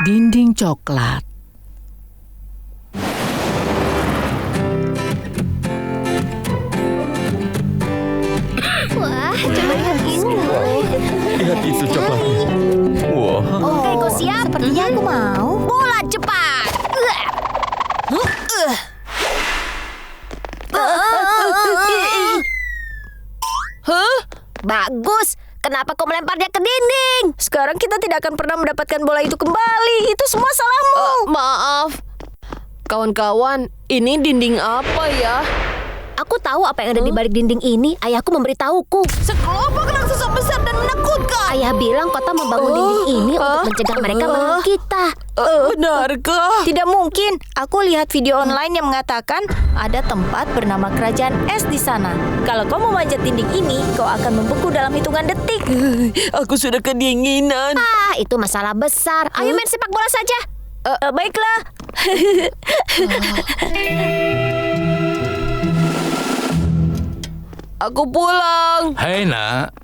Dinding coklat. Wah, coba lihat ini. Lihat itu coklatnya. Wah. Oke, kau siap? Sepertinya aku mau. Bola cepat. Hah? Bagus. Kenapa kau melemparnya ke dinding? Sekarang kita tidak akan pernah mendapatkan bola itu kembali. Itu semua salahmu. Maaf. Kawan-kawan, ini dinding apa ya? Aku tahu apa yang ada di balik dinding ini. Ayahku memberitahuku. Sekelompok raksasa besar dan menakutkan. Ayah bilang kota membangun dinding ini untuk mencegah mereka melawan kita. Benarkah? Tidak mungkin. Aku lihat video online yang mengatakan ada tempat bernama Kerajaan Es di sana. Kalau kau memanjat dinding ini, kau akan membeku dalam hitungan detik. Aku sudah kedinginan. Ah, itu masalah besar. Ayo main sepak bola saja. Baiklah. Aku pulang. Hai nak.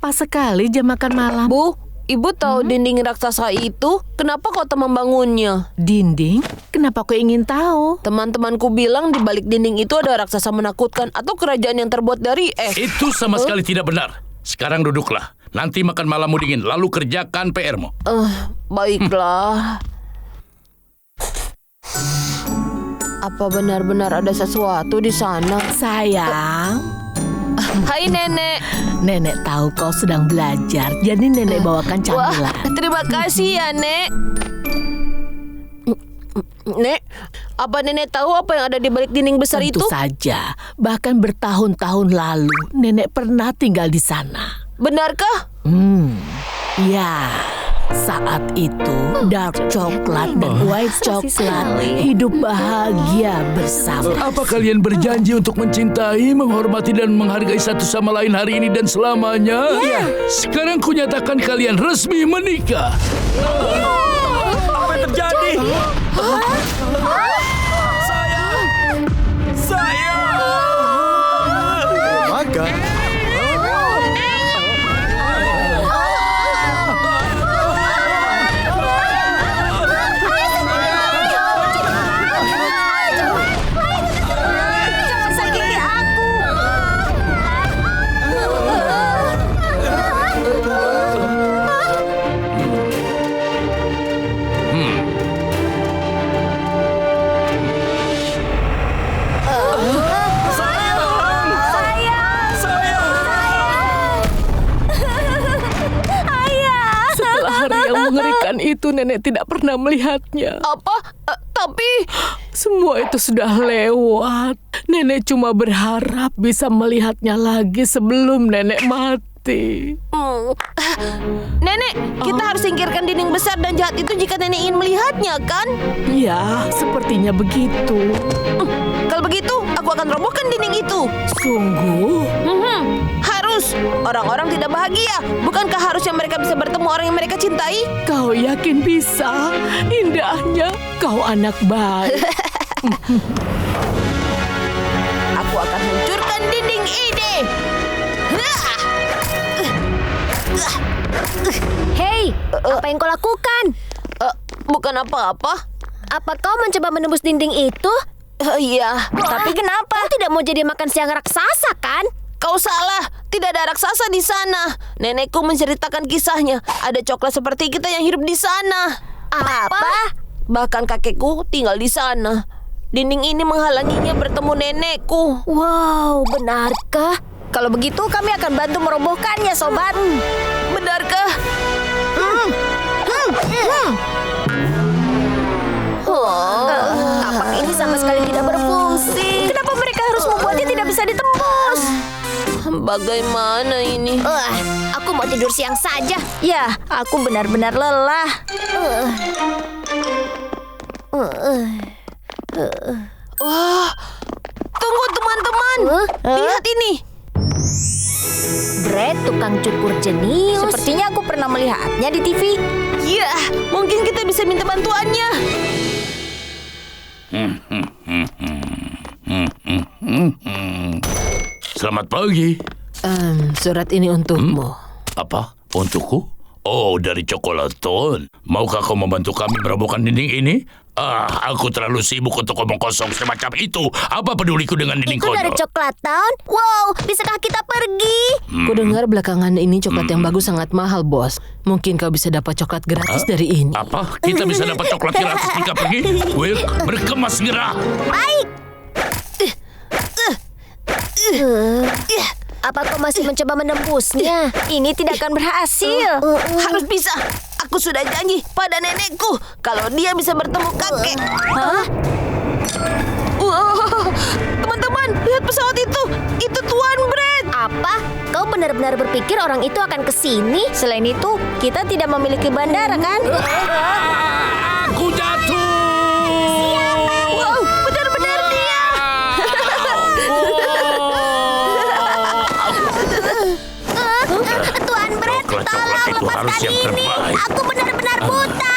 Pas sekali jam makan malam. Bu, ibu tahu dinding raksasa itu? Kenapa kota membangunnya? Dinding? Kenapa kau ingin tahu? Teman-temanku bilang di balik dinding itu ada raksasa menakutkan atau kerajaan yang terbuat dari es. Itu sama sekali tidak benar. Sekarang duduklah. Nanti makan malammu dingin, lalu kerjakan PR-mu. Baiklah. Apa benar-benar ada sesuatu di sana? Sayang, Hai nenek. nenek tahu kau sedang belajar, jadi nenek bawakan Wah, camilan. terima kasih ya, Nek. Nek, apa nenek tahu apa yang ada di balik dinding besar Tentu itu? saja, bahkan bertahun-tahun lalu nenek pernah tinggal di sana. Benarkah? Ya, saat itu dark coklat dan white coklat hidup bahagia bersama. Apa kalian berjanji untuk mencintai, menghormati, dan menghargai satu sama lain hari ini dan selamanya? Ya. Sekarang kunyatakan kalian resmi menikah. Apa yang terjadi? Saya. Maka. Sakiti aku. Setelah hari yang mengerikan itu, nenek tidak pernah melihatnya. Apa? Tapi Semua itu sudah lewat. Nenek cuma berharap bisa melihatnya lagi sebelum nenek mati. Nenek, kita harus singkirkan dinding besar dan jahat itu jika nenek ingin melihatnya, kan? Ya, sepertinya begitu. Kalau begitu, aku akan robohkan dinding itu. Sungguh? Harus. Orang-orang tidak bahagia. Bukankah harusnya mereka bisa bertemu orang yang mereka cintai? Kau yakin bisa? Indahnya, kau anak baik. Aku akan hancurkan dinding ini. Hei, apa yang kau lakukan? Bukan apa-apa. Apa kau mencoba menembus dinding itu? Iya. Tapi kenapa? Kau tidak mau jadi makan siang raksasa, kan? Kau salah. Tidak ada raksasa di sana. Nenekku menceritakan kisahnya. Ada coklat seperti kita yang hidup di sana. Apa? Bahkan kakekku tinggal di sana. Dinding ini menghalanginya bertemu nenekku. Wow, benarkah? Kalau begitu kami akan bantu merobohkannya, sobat. Benarkah? Tapak ini sama sekali tidak berfungsi. Kenapa mereka harus membuatnya tidak bisa ditembus? Bagaimana ini? Aku mau tidur siang saja. Ya, aku benar-benar lelah. Wah, tunggu teman-teman. Lihat ini. Brad, tukang cukur jenius. Sepertinya aku pernah melihatnya di TV. Ya, mungkin kita bisa minta bantuannya. Selamat pagi. Surat ini untukmu. Apa? Untukku? Oh, dari Coklaton. Maukah kau membantu kami merobohkan dinding ini? Aku terlalu sibuk untuk omong kosong semacam itu. Apa peduliku dengan dinding Itu dari konyol? Coklaton? Wow, bisakah kita pergi? Kudengar belakangan ini coklat yang bagus sangat mahal, bos. Mungkin kau bisa dapat coklat gratis dari ini. Apa? Kita bisa dapat coklat gratis jika pergi? Will, berkemas segera. Baik. Apa kau masih mencoba menembusnya? Ini tidak akan berhasil. Harus bisa. Aku sudah janji pada nenekku kalau dia bisa bertemu kakek. Hah? Wow, teman-teman, lihat pesawat itu. Itu Tuan Brad. Apa? Kau benar-benar berpikir orang itu akan ke sini? Selain itu, kita tidak memiliki bandara, kan? Aku jatuh. Wow, benar-benar dia. Tuan Brad, Coklat-coklat itu harus yang terbaik. Aku benar-benar buta.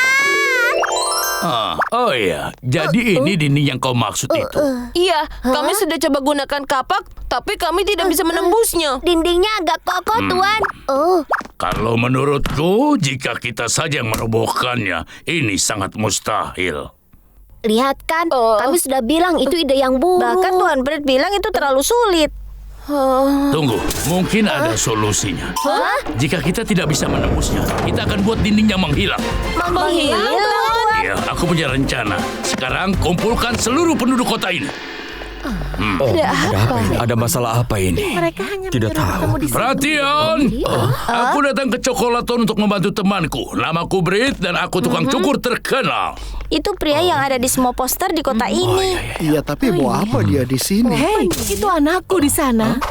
Oh iya, jadi ini dinding yang kau maksud itu. Iya, kami sudah coba gunakan kapak, tapi kami tidak bisa menembusnya. Dindingnya agak kokoh, Tuan. Oh, Kalau menurutku, jika kita saja yang merobohkannya, ini sangat mustahil. lihat kan, kami sudah bilang itu ide yang buruk. Bahkan Tuan Brad bilang itu terlalu sulit. Tunggu, mungkin ada solusinya. Jika kita tidak bisa menembusnya, kita akan buat dindingnya menghilang. Menghilang. Ya, aku punya rencana. Sekarang kumpulkan seluruh penduduk kota ini. Ada masalah apa ini? Tidak tahu. Perhatian! Aku datang ke Coklaton untuk membantu temanku. Namaku Brit dan aku tukang cukur terkenal. Itu pria yang ada di semua poster di kota ini. Iya, tapi mau apa dia di sini? Hei, itu anakku di sana.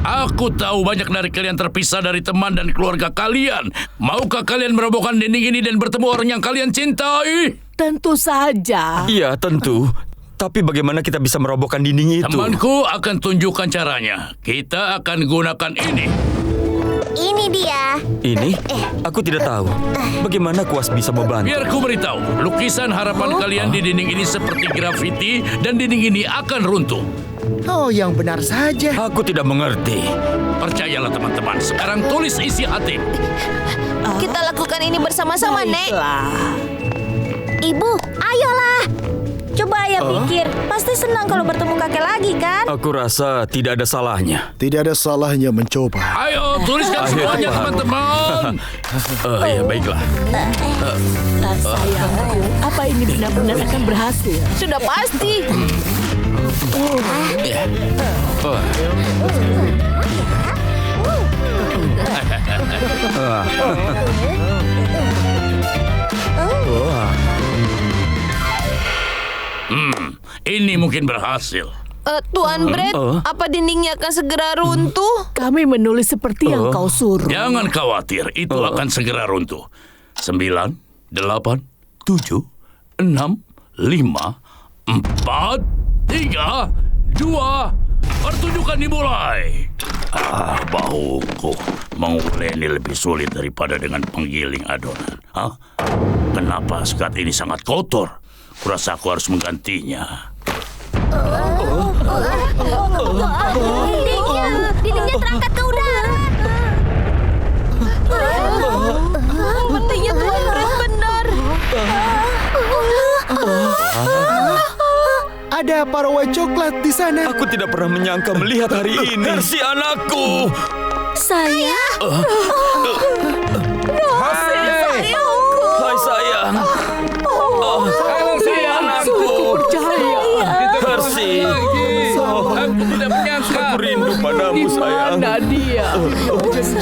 Aku tahu banyak dari kalian terpisah dari teman dan keluarga kalian. Maukah kalian merobohkan dinding ini dan bertemu orang yang kalian cintai? Tentu saja. Iya, tentu. Tapi bagaimana kita bisa merobohkan dinding itu? Temanku akan tunjukkan caranya. Kita akan gunakan ini. Ini dia. Ini? Aku tidak tahu. Bagaimana Kuas bisa membantu? Biar ku beritahu, lukisan harapan kalian di dinding ini seperti grafiti dan dinding ini akan runtuh. Oh, yang benar saja. Aku tidak mengerti. Percayalah teman-teman, sekarang tulis isi hati. Kita lakukan ini bersama-sama, Nek. Ibu, ayolah. Coba ayah pikir, pasti senang kalau bertemu kakek lagi, kan? Aku rasa tidak ada salahnya. Tidak ada salahnya mencoba. Ayo, tuliskan semuanya teman-teman. Ya, baiklah. Sayangku, apa ini benar-benar akan berhasil? Sudah pasti. Ini mungkin berhasil. Tuan Brad, apa dindingnya akan segera runtuh? Kami menulis seperti yang kau suruh. Jangan khawatir, itu akan segera runtuh. 9, 8, 7, 6, 5, 4, 3, 2, pertunjukan dimulai. Bahuku menguleni lebih sulit daripada dengan penggiling adonan. Kenapa sekat ini sangat kotor? Kurasa aku harus menggantinya. Dindingnya terangkat ke udara. Sepertinya Tuan Brad benar. Ada parawai coklat di sana. Aku tidak pernah menyangka melihat hari ini. Si anakku. Saya? Hai sayang. Persi. Aku tidak menyangka. Aku rindu padamu sayang. Mana dia?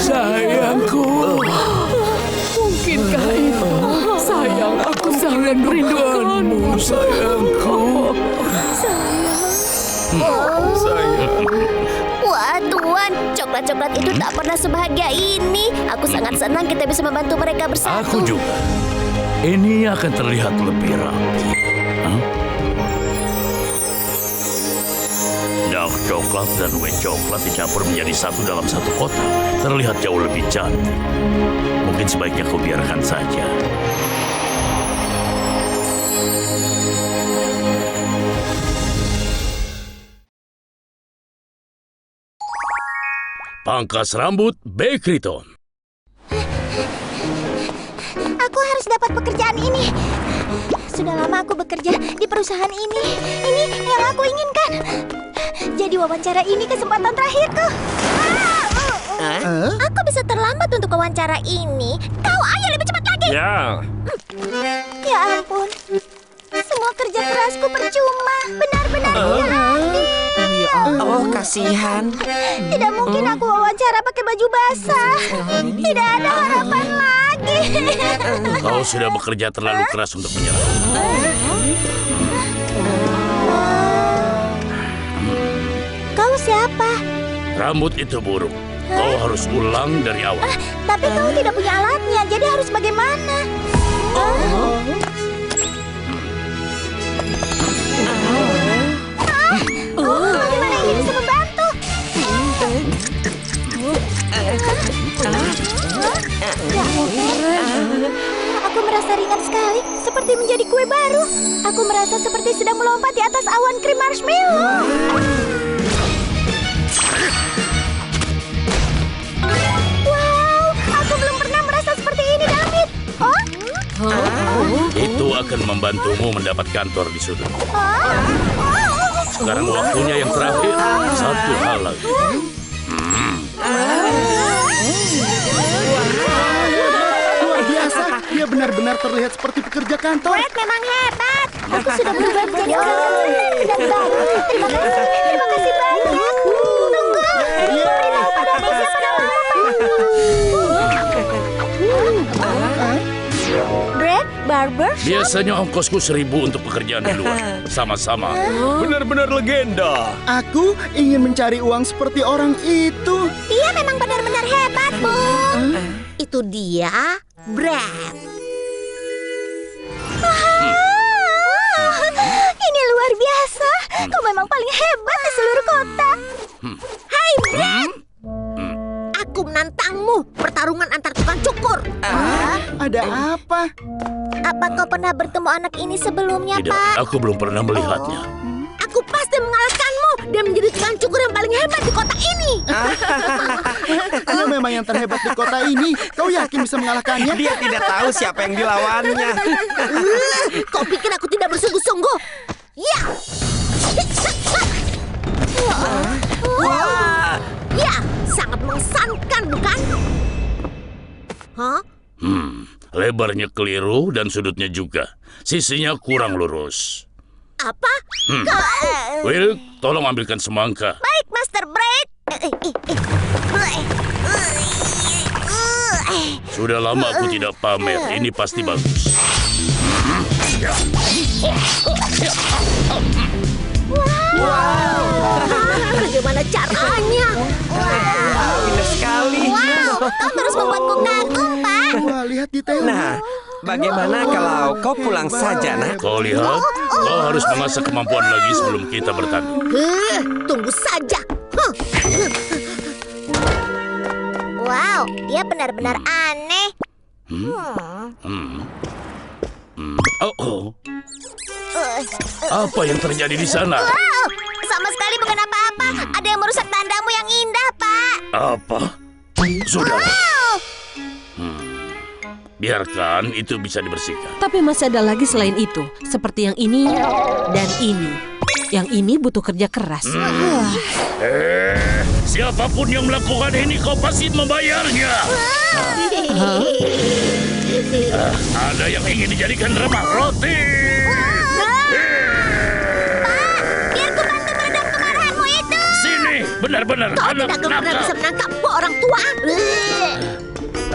Sayangku. Mungkinkah itu? Sayang, aku sangat merindukanmu. Sayangku. Sayang. Wah, Tuan, coklat-coklat itu tak pernah sebahagia ini. Aku sangat senang kita bisa membantu mereka bersatu. Aku juga. Ini akan terlihat lebih rapi. Dark coklat dan white coklat dicampur menjadi satu dalam satu kotak. Terlihat jauh lebih cantik. Mungkin sebaiknya kau biarkan saja. Pangkas rambut Bekriton. Aku harus dapat pekerjaan ini. Sudah lama aku bekerja di perusahaan ini. Ini yang aku inginkan. Jadi wawancara ini kesempatan terakhirku. Aku bisa terlambat untuk wawancara ini. Kau ayo lebih cepat lagi. Ya. Ya ampun. Semua kerja kerasku percuma. Benar-benar tidak. Oh, kasihan. Tidak mungkin aku wawancara pakai baju basah. Tidak ada harapan lagi. Kau sudah bekerja terlalu keras untuk menyerah. Kau siapa? Rambut itu buruk. Kau harus ulang dari awal. Tapi kau tidak punya alatnya, jadi harus bagaimana? Bagaimana ini bisa membantu? Aku merasa ringan sekali, seperti menjadi kue baru. Aku merasa seperti sedang melompat di atas awan krim marshmallow. Wow, aku belum pernah merasa seperti ini, David. Itu akan membantumu mendapat kantor di sudut. Sekarang waktunya yang terakhir. Satu hal lagi. Luar biasa. Dia benar-benar terlihat seperti pekerja kantor. Brad memang hebat. Aku sudah berubah menjadi orang yang cantik dan baru. Terima kasih banyak. Tunggu. Beritahu padaku siapa namamu, Pak. Brad Barber. Biasanya ongkosku 1.000 untuk pekerjaan di luar. Sama-sama. Benar-benar legenda. Aku ingin mencari uang seperti orang itu. Dia memang benar-benar hebat, Bu. Itu dia, Brad. Ini luar biasa. Kau memang paling hebat di seluruh kota. Hai, Brad. Aku menantangmu pertarungan antar tukang cukur. Ada apa? Apa kau pernah bertemu anak ini sebelumnya, Tidak, Pak? aku belum pernah melihatnya. Aku pasti mengalahkanmu dan menjadi tukang cukur yang paling hebat di kota ini. Dia memang yang terhebat di kota ini. Kau yakin bisa mengalahkannya? Dia tidak tahu siapa yang dilawannya. Kau pikir aku tidak bersungguh-sungguh? Ya. Ya, sangat mengesankan, bukan? Hah? Lebarnya keliru dan sudutnya juga. Sisinya kurang lurus. Apa? Will, tolong ambilkan semangka. Baik, Master Braid. Sudah lama aku tidak pamer. Ini pasti bagus. Bagaimana caranya? Pintar sekali. Wow, kau terus membuatku kagum, Pak. Wah, lihat detailnya. Nah, bagaimana kalau kau pulang saja, Nak? Kau lihat, kau harus mengasah kemampuan lagi sebelum kita bertanding. Tunggu saja. Wow, dia benar-benar aneh. Oh. Apa yang terjadi di sana? Wow, sama sekali bukan apa-apa. Ada yang merusak tandamu yang indah, Pak. Apa? Sudah. Wow. Biarkan itu bisa dibersihkan. Tapi masih ada lagi selain itu, seperti yang ini dan ini. Yang ini butuh kerja keras. Siapapun yang melakukan ini kau pasti membayarnya. Ada yang ingin dijadikan remah roti. Biar ku bantu meredam kemarahanmu itu. Sini, benar-benar Kau anak tidak akan pernah nakal. bisa menangkapku, orang tua.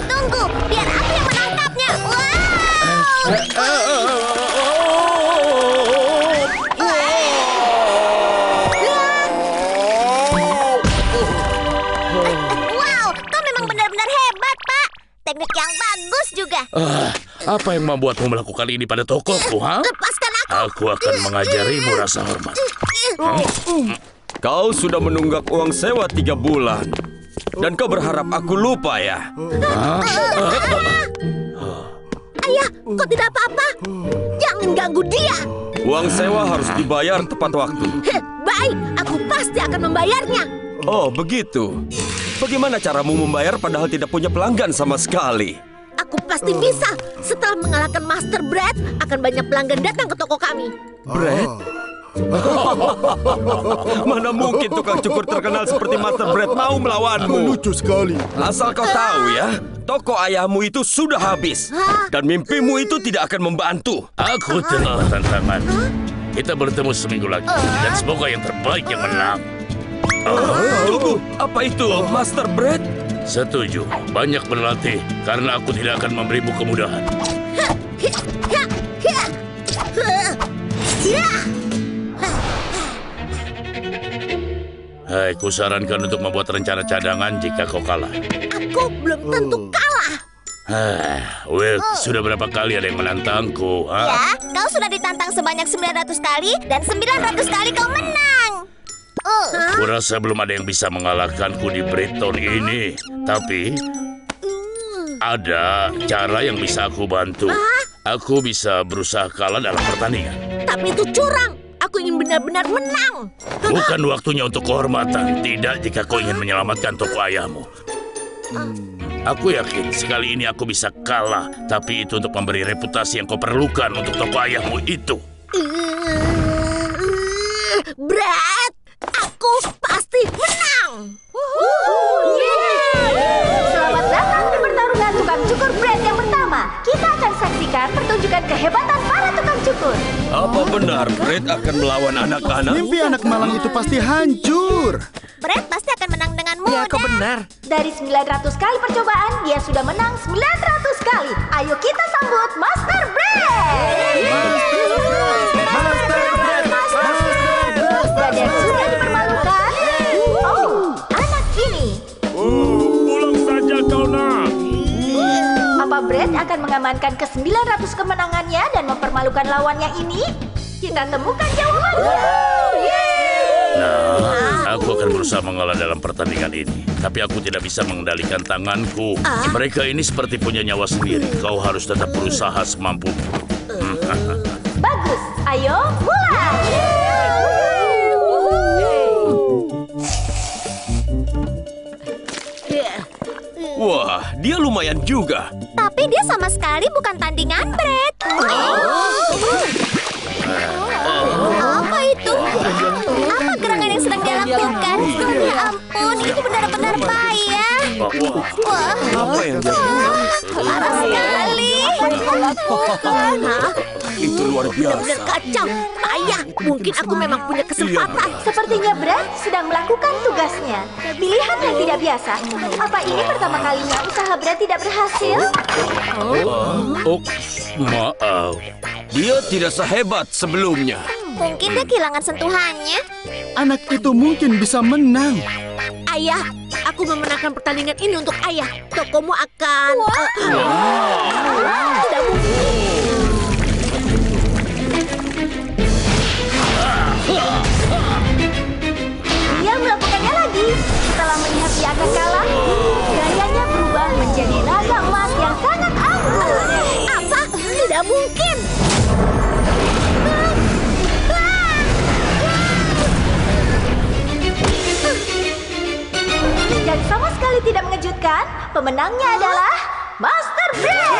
Tunggu, biar aku yang menangkapnya. Wow, kau memang benar-benar hebat, Pak. Teknik yang bagus juga. Apa yang membuatmu melakukan ini pada tokoku, ha? Lepaskan aku. Aku akan mengajarimu rasa hormat. Kau sudah menunggak uang sewa 3 bulan. Dan kau berharap aku lupa ya? Ayah, kau tidak apa-apa. Jangan ganggu dia. Uang sewa harus dibayar tepat waktu. Baik, aku pasti akan membayarnya. Oh, begitu. Bagaimana caramu membayar padahal tidak punya pelanggan sama sekali? Aku pasti bisa. Setelah mengalahkan Master Bread, akan banyak pelanggan datang ke toko kami. Bread? Mana mungkin tukang cukur terkenal seperti Master Bread mau melawanmu? Lucu sekali. Asal kau tahu ya, toko ayahmu itu sudah habis. Dan mimpimu itu tidak akan membantu. Aku terima tantangan. Kita bertemu seminggu lagi dan semoga yang terbaik yang menang. Tunggu, apa itu Master Bread? Setuju, banyak berlatih karena aku tidak akan memberimu kemudahan. Hai, kusarankan untuk membuat rencana cadangan jika kau kalah. Aku belum tentu kalah. Will, sudah berapa kali ada yang menantangku? Ya, kau sudah ditantang sebanyak 900 kali dan 900 kali kau menang. Kurasa belum ada yang bisa mengalahkanku di Brighton ini. Tapi ada cara yang bisa aku bantu. Aku bisa berusaha kalah dalam pertandingan. Tapi itu curang. Aku ingin benar-benar menang. Bukan waktunya untuk kehormatan. Tidak jika kau ingin menyelamatkan toko ayahmu. Aku yakin sekali ini aku bisa kalah. Tapi itu untuk memberi reputasi yang kau perlukan untuk toko ayahmu itu. Brad, aku pasti menang. Selamat datang di pertarungan tukang cukur Bread yang pertama. Kita akan saksikan pertunjukan kehebatan para tukang cukur. Apa benar Bread akan melawan anak-anak? Mimpi anak malang itu pasti hancur. Brad pasti akan menang dengan mudah. Ya, kau benar. Dari 900 kali percobaan, dia sudah menang 900 kali. Ayo kita sambut Master Bread. Dan yang sudah dipermalukan, anak ini. Pulang saja kau nak. Apa Bread akan mengamankan ke-900 kemenangannya dan mempermalukan lawannya ini? Kita temukan jawabannya. Aku akan berusaha mengalah dalam pertandingan ini. Tapi aku tidak bisa mengendalikan tanganku. Mereka ini seperti punya nyawa sendiri. Kau harus tetap berusaha semampumu. Bagus, ayo mulai. Wah, dia lumayan juga. Tapi dia sama sekali bukan tandingan Brad. Apa itu? Apa gerangan yang sedang dia lakukan? Ya ampun, ini benar-benar payah. Wah, Apa yang dia parah sekali. itu luar biasa. Benar kacau, payah. Mungkin aku memang punya kesempatan. Sepertinya Brad sedang melakukan tugasnya. Pilihan yang tidak biasa. Apa ini pertama kalinya usaha Brad tidak berhasil? Oh, maaf. Dia tidak sehebat sebelumnya. Mungkin dia kehilangan sentuhannya. Anak itu mungkin bisa menang. Ayah, aku memenangkan pertandingan ini untuk ayah. Tokomu akan... Tidak mungkin. Dia melakukannya lagi. Setelah melihat dia akan kalah, gayanya berubah menjadi naga emas yang sangat anggun. Apa? Tidak mungkin. Dan sama sekali tidak mengejutkan, pemenangnya adalah Master Bread.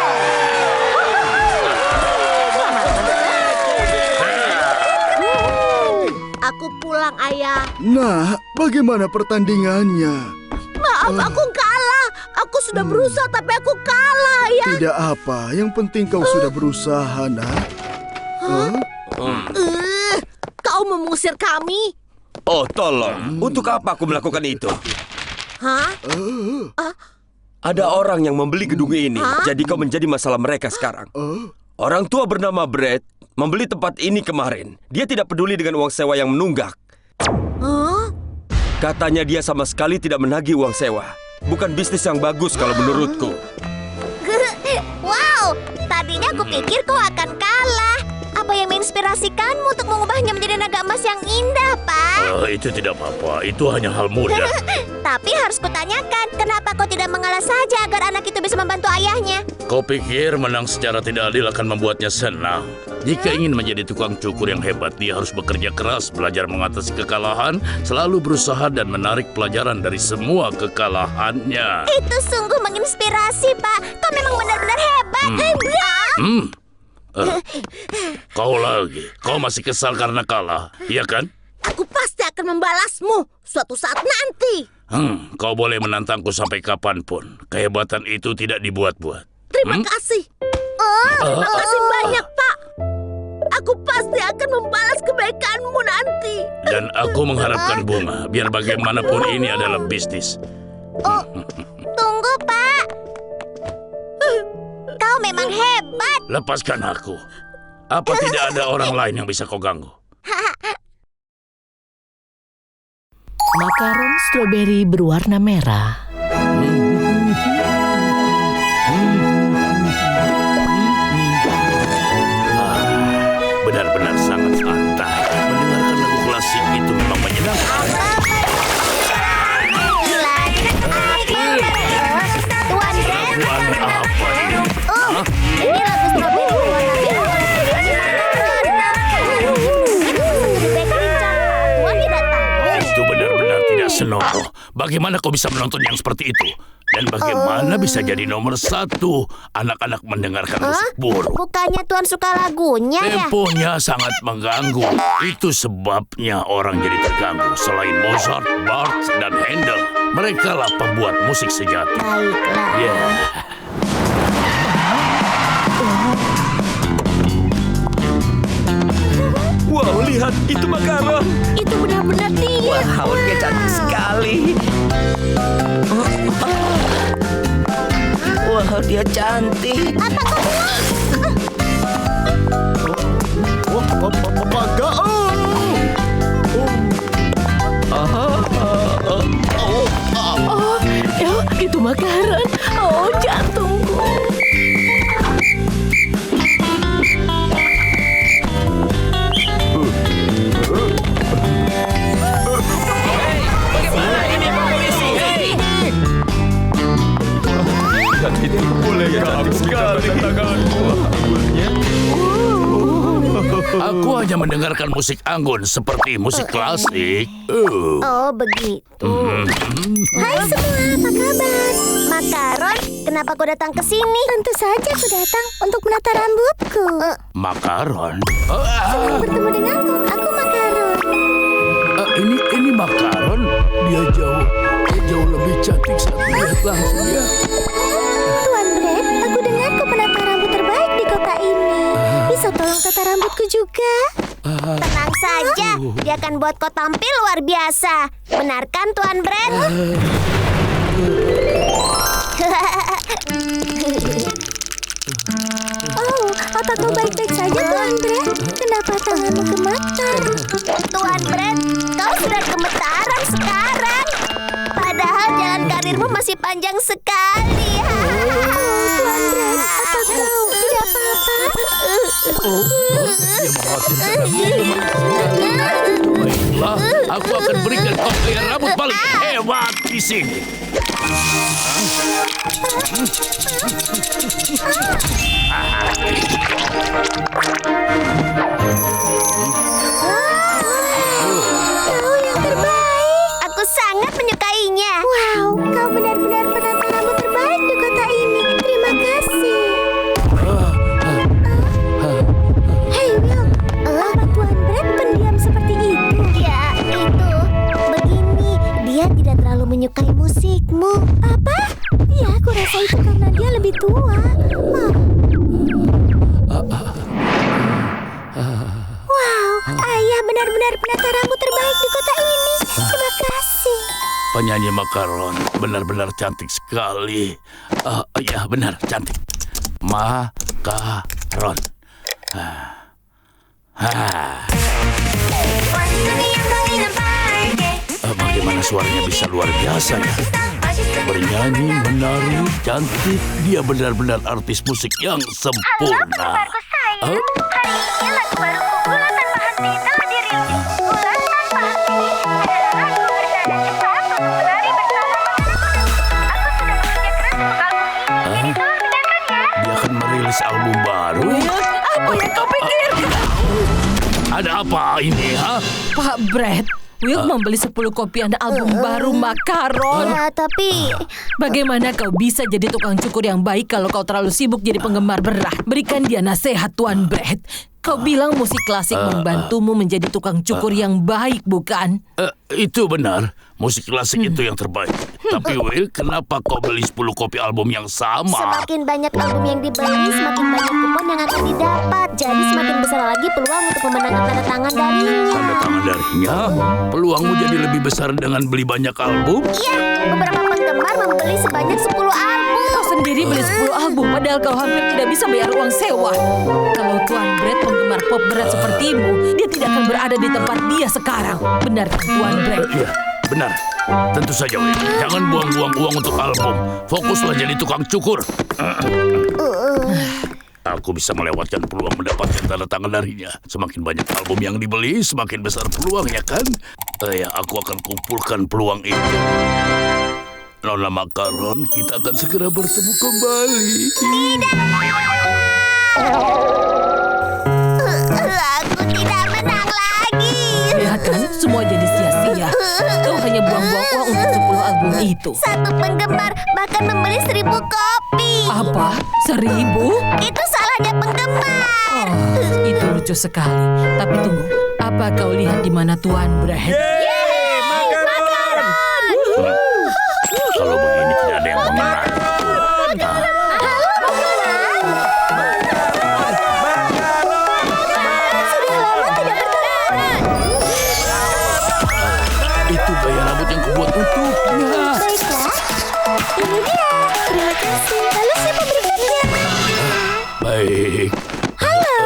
Aku pulang, ayah. Nah, bagaimana pertandingannya? Maaf, aku kalah. Aku sudah berusaha, tapi aku kalah, ya. Tidak apa, yang penting kau sudah berusaha, nak. Kau mengusir kami? Oh, tolong. Untuk apa aku melakukan itu? Hah? Ada orang yang membeli gedung ini, jadi kau menjadi masalah mereka sekarang. Orang tua bernama Brad membeli tempat ini kemarin. Dia tidak peduli dengan uang sewa yang menunggak. Katanya dia sama sekali tidak menagih uang sewa. Bukan bisnis yang bagus kalau menurutku. Wow, tadinya aku pikir kau akan kalah. apa yang menginspirasikanmu untuk mengubahnya menjadi naga emas yang indah, Pak? Itu tidak apa-apa, itu hanya hal mudah. Tapi harus kutanyakan, kenapa kau tidak mengalah saja agar anak itu bisa membantu ayahnya? Kau pikir menang secara tidak adil akan membuatnya senang? Jika ingin menjadi tukang cukur yang hebat, dia harus bekerja keras, belajar mengatasi kekalahan, selalu berusaha dan menarik pelajaran dari semua kekalahannya. Itu sungguh menginspirasi, Pak. Kau memang benar-benar hebat. Kau lagi, kau masih kesal karena kalah, iya kan? Aku pasti akan membalasmu suatu saat nanti. Kau boleh menantangku sampai kapanpun. Kehebatan itu tidak dibuat-buat. Terima kasih. Terima kasih banyak, Pak. Aku pasti akan membalas kebaikanmu nanti. Dan aku mengharapkan bunga, biar bagaimanapun ini adalah bisnis. Tunggu, Pak. Kau memang hebat. Lepaskan aku. Apa tidak ada orang lain yang bisa kau ganggu? Makaron stroberi berwarna merah. Benar-benar sangat santai. Mendengarkan lagu klasik itu memang menyenangkan. Tuan Brand. Lagu aneh apa ini? Ini lagu stroberi berwarna biru. Tuan tidak tahu. Itu benar-benar tidak senonoh. Bagaimana kau bisa menonton yang seperti itu? Dan bagaimana bisa jadi nomor 1? Anak-anak mendengarkan musik buruk. Bukannya Tuan suka lagunya ya? Temponya sangat mengganggu. Itu sebabnya orang jadi terganggu. Selain Mozart, Bach, dan Handel, mereka lah pembuat musik sejati. Baiklah. Ya. Wow, lihat, itu Makaron. Itu benar-benar dia. Wow, dia cantik sekali. Wah, dia cantik. Apa kau Itu Makaron. Oh, jantungku. Itu boleh cantik sekali. Aku hanya mendengarkan musik anggun seperti musik klasik. Oh, begitu. Hai semua, apa kabar? Makaron, kenapa kau datang ke sini? Tentu saja aku datang untuk menata rambutku. Makaron? Senang bertemu denganmu, aku Makaron. Ini Makaron. Dia jauh lebih cantik saat melihat langsung ya. Tuan Brad, aku dengar kau penata rambut terbaik di kota ini. Bisa tolong tata rambutku juga? Tenang saja, dia akan buat kau tampil luar biasa. Benarkan, Tuan Brad? Oh, apa kau baik-baik saja, Tuan Brad? Kenapa tanganmu gemetar? Tuan Brad, kau sudah gemetaran sekarang. Padahal jalan karirmu masih panjang sekali. Tuan Brad, apa kau tidak apa-apa? Dia mengkhawatirkan aku. Baiklah, aku akan berikan kau gaya rambut paling hebat di sini. Kau yang terbaik. Aku sangat menyukainya. Wow, kau benar-benar penata rambut terbaik di kota ini. Terima kasih. Hey Will, apa Tuan Brad pendiam seperti itu? Ya, itu. Begini, dia tidak terlalu menyukai musikmu. Apa? Ya, aku rasa itu karena dia lebih tua. Wow, ayah benar-benar penata rambut terbaik di kota ini. Terima kasih. Penyanyi Makaron benar-benar cantik sekali. Ya, benar, cantik. Makaron. Bagaimana suaranya bisa luar biasa ya? Bernyanyi, menari, cantik. Dia benar-benar artis musik yang sempurna. Halo, kabarku sayang. Hari ini lagu baru Bulan Tanpa Henti telah dirilis. Bulan Tanpa Henti adalah lagu bernada cepat untuk menari bersama makanan. Aku sudah bekerja keras untuk album ini, jadi tolong dengarkan ya. Dia akan merilis album baru. Apa yang kau pikir? Ada apa ini, ha? Pak Brett, Will membeli 10 kopian album baru Makaron. Ya, tapi Bagaimana kau bisa jadi tukang cukur yang baik kalau kau terlalu sibuk jadi penggemar berat? Berikan dia nasihat, Tuan Brett. Kau bilang musik klasik membantumu menjadi tukang cukur yang baik, bukan? Itu benar. Musik klasik itu yang terbaik. Tapi Will, kenapa kau beli 10 kopi album yang sama? semakin banyak album yang dibeli, semakin banyak kupon yang akan didapat. Jadi semakin besar lagi peluang untuk memenangkan tanda tangan darinya. Tanda tangan darinya? Peluangmu jadi lebih besar dengan beli banyak album? Iya, beberapa penggemar membeli sebanyak 10 album. Kau sendiri beli 10 album padahal kau hampir tidak bisa bayar uang sewa. Kalau Tuan Brett penggemar pop berat sepertimu, dia tidak akan berada di tempat dia sekarang. Benar kan, Tuan Brett? Iya, benar. Tentu saja, Will. Jangan buang-buang uang untuk album. Fokuslah jadi tukang cukur. Aku bisa melewatkan peluang mendapatkan tanda tangan darinya. Semakin banyak album yang dibeli, semakin besar peluangnya, kan? Ya, aku akan kumpulkan peluang itu. Nona Makaron, kita akan segera bertemu kembali. Aku tidak menang lagi. Lihat kan, semua jadi sia-sia. Kau hanya buang-buang uang untuk 10 album itu. Satu penggemar bahkan membeli 1000 kopi. Apa? 1000? Itu salahnya penggemar. Oh, itu lucu sekali. Tapi tunggu, apa kau lihat di mana Tuan Brett? Kalau begini tidak ada yang mengenal. Itu gaya rambut yang kubuat untuknya. Baiklah, ini dia. Terima kasih. Lalu siapa berikannya? Baik. Halo,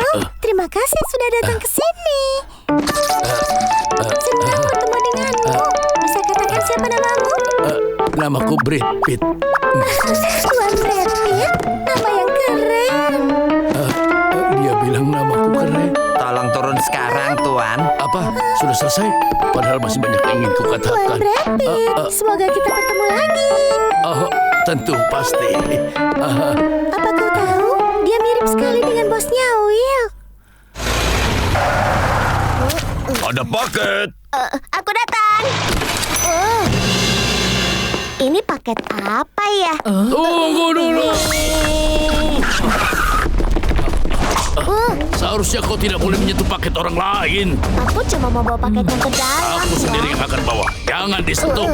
terima kasih sudah datang ke sini. Senang bertemu denganmu. Bisa katakan siapa namamu? Namaku Brad Pitt. Tuan Brad Pitt, nama yang keren. Dia bilang namaku keren. Tolong turun sekarang, Tuan. Apa? Sudah selesai? Padahal masih banyak yang ingin Tuan kukatakan. Brad Pitt, semoga kita bertemu lagi. Tentu, pasti. Apa kau tahu? Dia mirip sekali dengan bosnya, Will. Ada paket. Aku datang. Ini paket apa ya? Tunggu dulu. Seharusnya kau tidak boleh menyentuh paket orang lain. Aku cuma mau bawa paketnya ke dalam. Aku sendiri yang akan bawa. Jangan disentuh.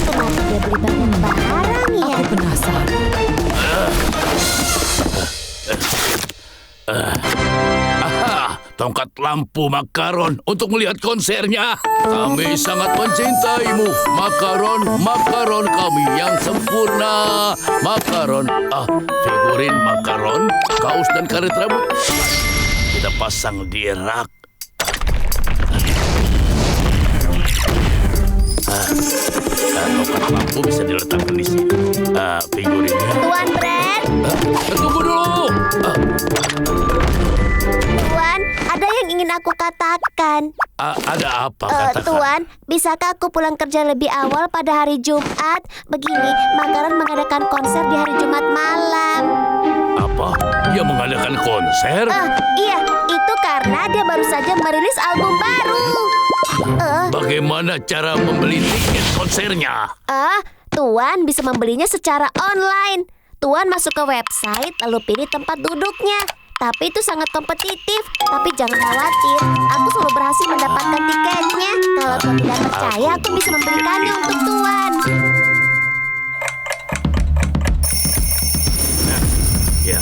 Kenapa dia beli banyak barang ya? Aku penasaran. Aha, tongkat lampu Makaron untuk melihat konsernya. Kami sangat mencintaimu, Makaron, Makaron kami yang sempurna. Makaron, figurin Makaron, kaos dan karet rambut. Kita pasang di rak. Tongkat lampu bisa diletakkan di sini. Figurinnya. Tuan Brad, Tunggu dulu. Tuan, ada yang ingin aku katakan. Ada apa katakan? Tuan, bisakah aku pulang kerja lebih awal pada hari Jumat? Begini, Makaron mengadakan konser di hari Jumat malam. Apa? Dia mengadakan konser? Iya, itu karena dia baru saja merilis album baru. Bagaimana cara membeli tiket konsernya? Tuan bisa membelinya secara online. Tuan masuk ke website lalu pilih tempat duduknya. Tapi itu sangat kompetitif. Tapi jangan khawatir, aku selalu berhasil mendapatkan tiketnya. Kalau Tuan tidak percaya, aku bisa membelikannya untuk Tuan. Ya.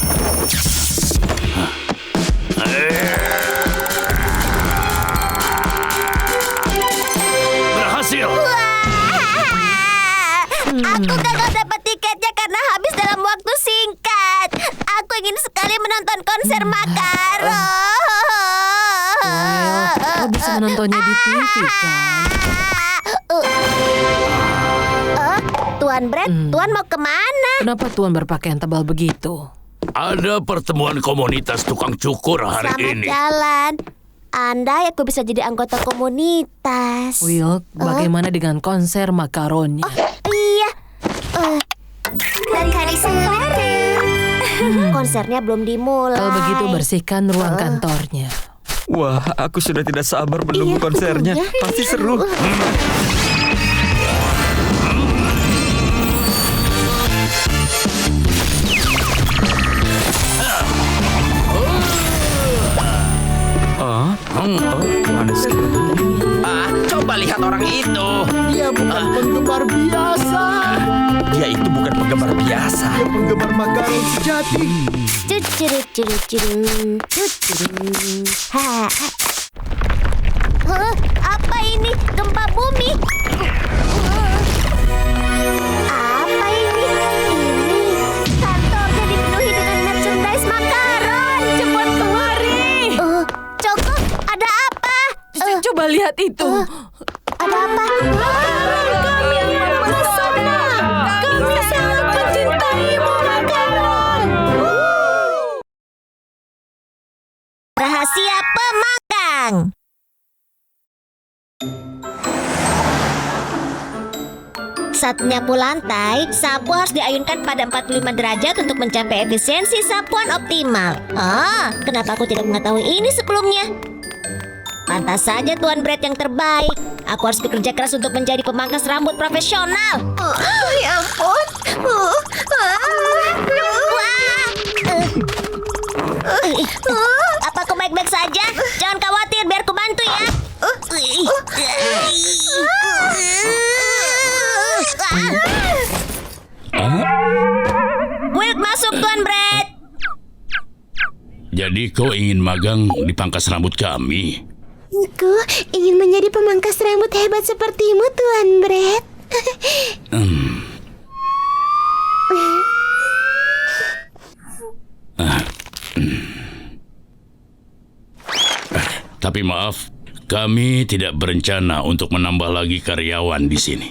Berhasil. Aku gagal dapat tiketnya karena habis dalam waktu singkat. Aku ingin sekali menonton konser Makaron. Kau bisa menontonnya di TV, kan? Tuan Brett, Tuan mau kemana? Kenapa Tuan berpakaian tebal begitu? Ada pertemuan komunitas tukang cukur hari Selamat ini. jalan. Andai aku bisa jadi anggota komunitas. Will, bagaimana dengan konser makaroni? Iya. Dan hari konsernya belum dimulai. Kalau begitu bersihkan ruang kantornya. Wah, aku sudah tidak sabar menunggu konsernya. Pasti seru. Panas sekali. Coba lihat orang itu. Dia bukan penggemar biasa. Dia itu bukan penggemar biasa. Dia penggemar makaron sejati. Apa ini? Gempa bumi? Apa ini? Ini kantornya dipenuhi dengan merchandise makaron. Cepat kemari. Coko, ada apa? Coba lihat itu. Ada apa? Kami yang mempesona. Kami sangat mencintaimu, makaron. Rahasia pemagang. Saat menyapu lantai, sapu harus diayunkan pada 45 derajat untuk mencapai efisiensi sapuan optimal. Kenapa aku tidak mengetahui ini sebelumnya? Pantas saja Tuan Brett yang terbaik. Aku harus bekerja keras untuk menjadi pemangkas rambut profesional. Ya ampun. Apa aku baik-baik saja? Jangan khawatir, biar aku bantu ya. Wilt masuk, Tuan Brett. Jadi kau ingin magang di pangkas rambut kami? Aku ingin menjadi pemangkas rambut hebat sepertimu, Tuan Brett. Tapi maaf, kami tidak berencana untuk menambah lagi karyawan di sini.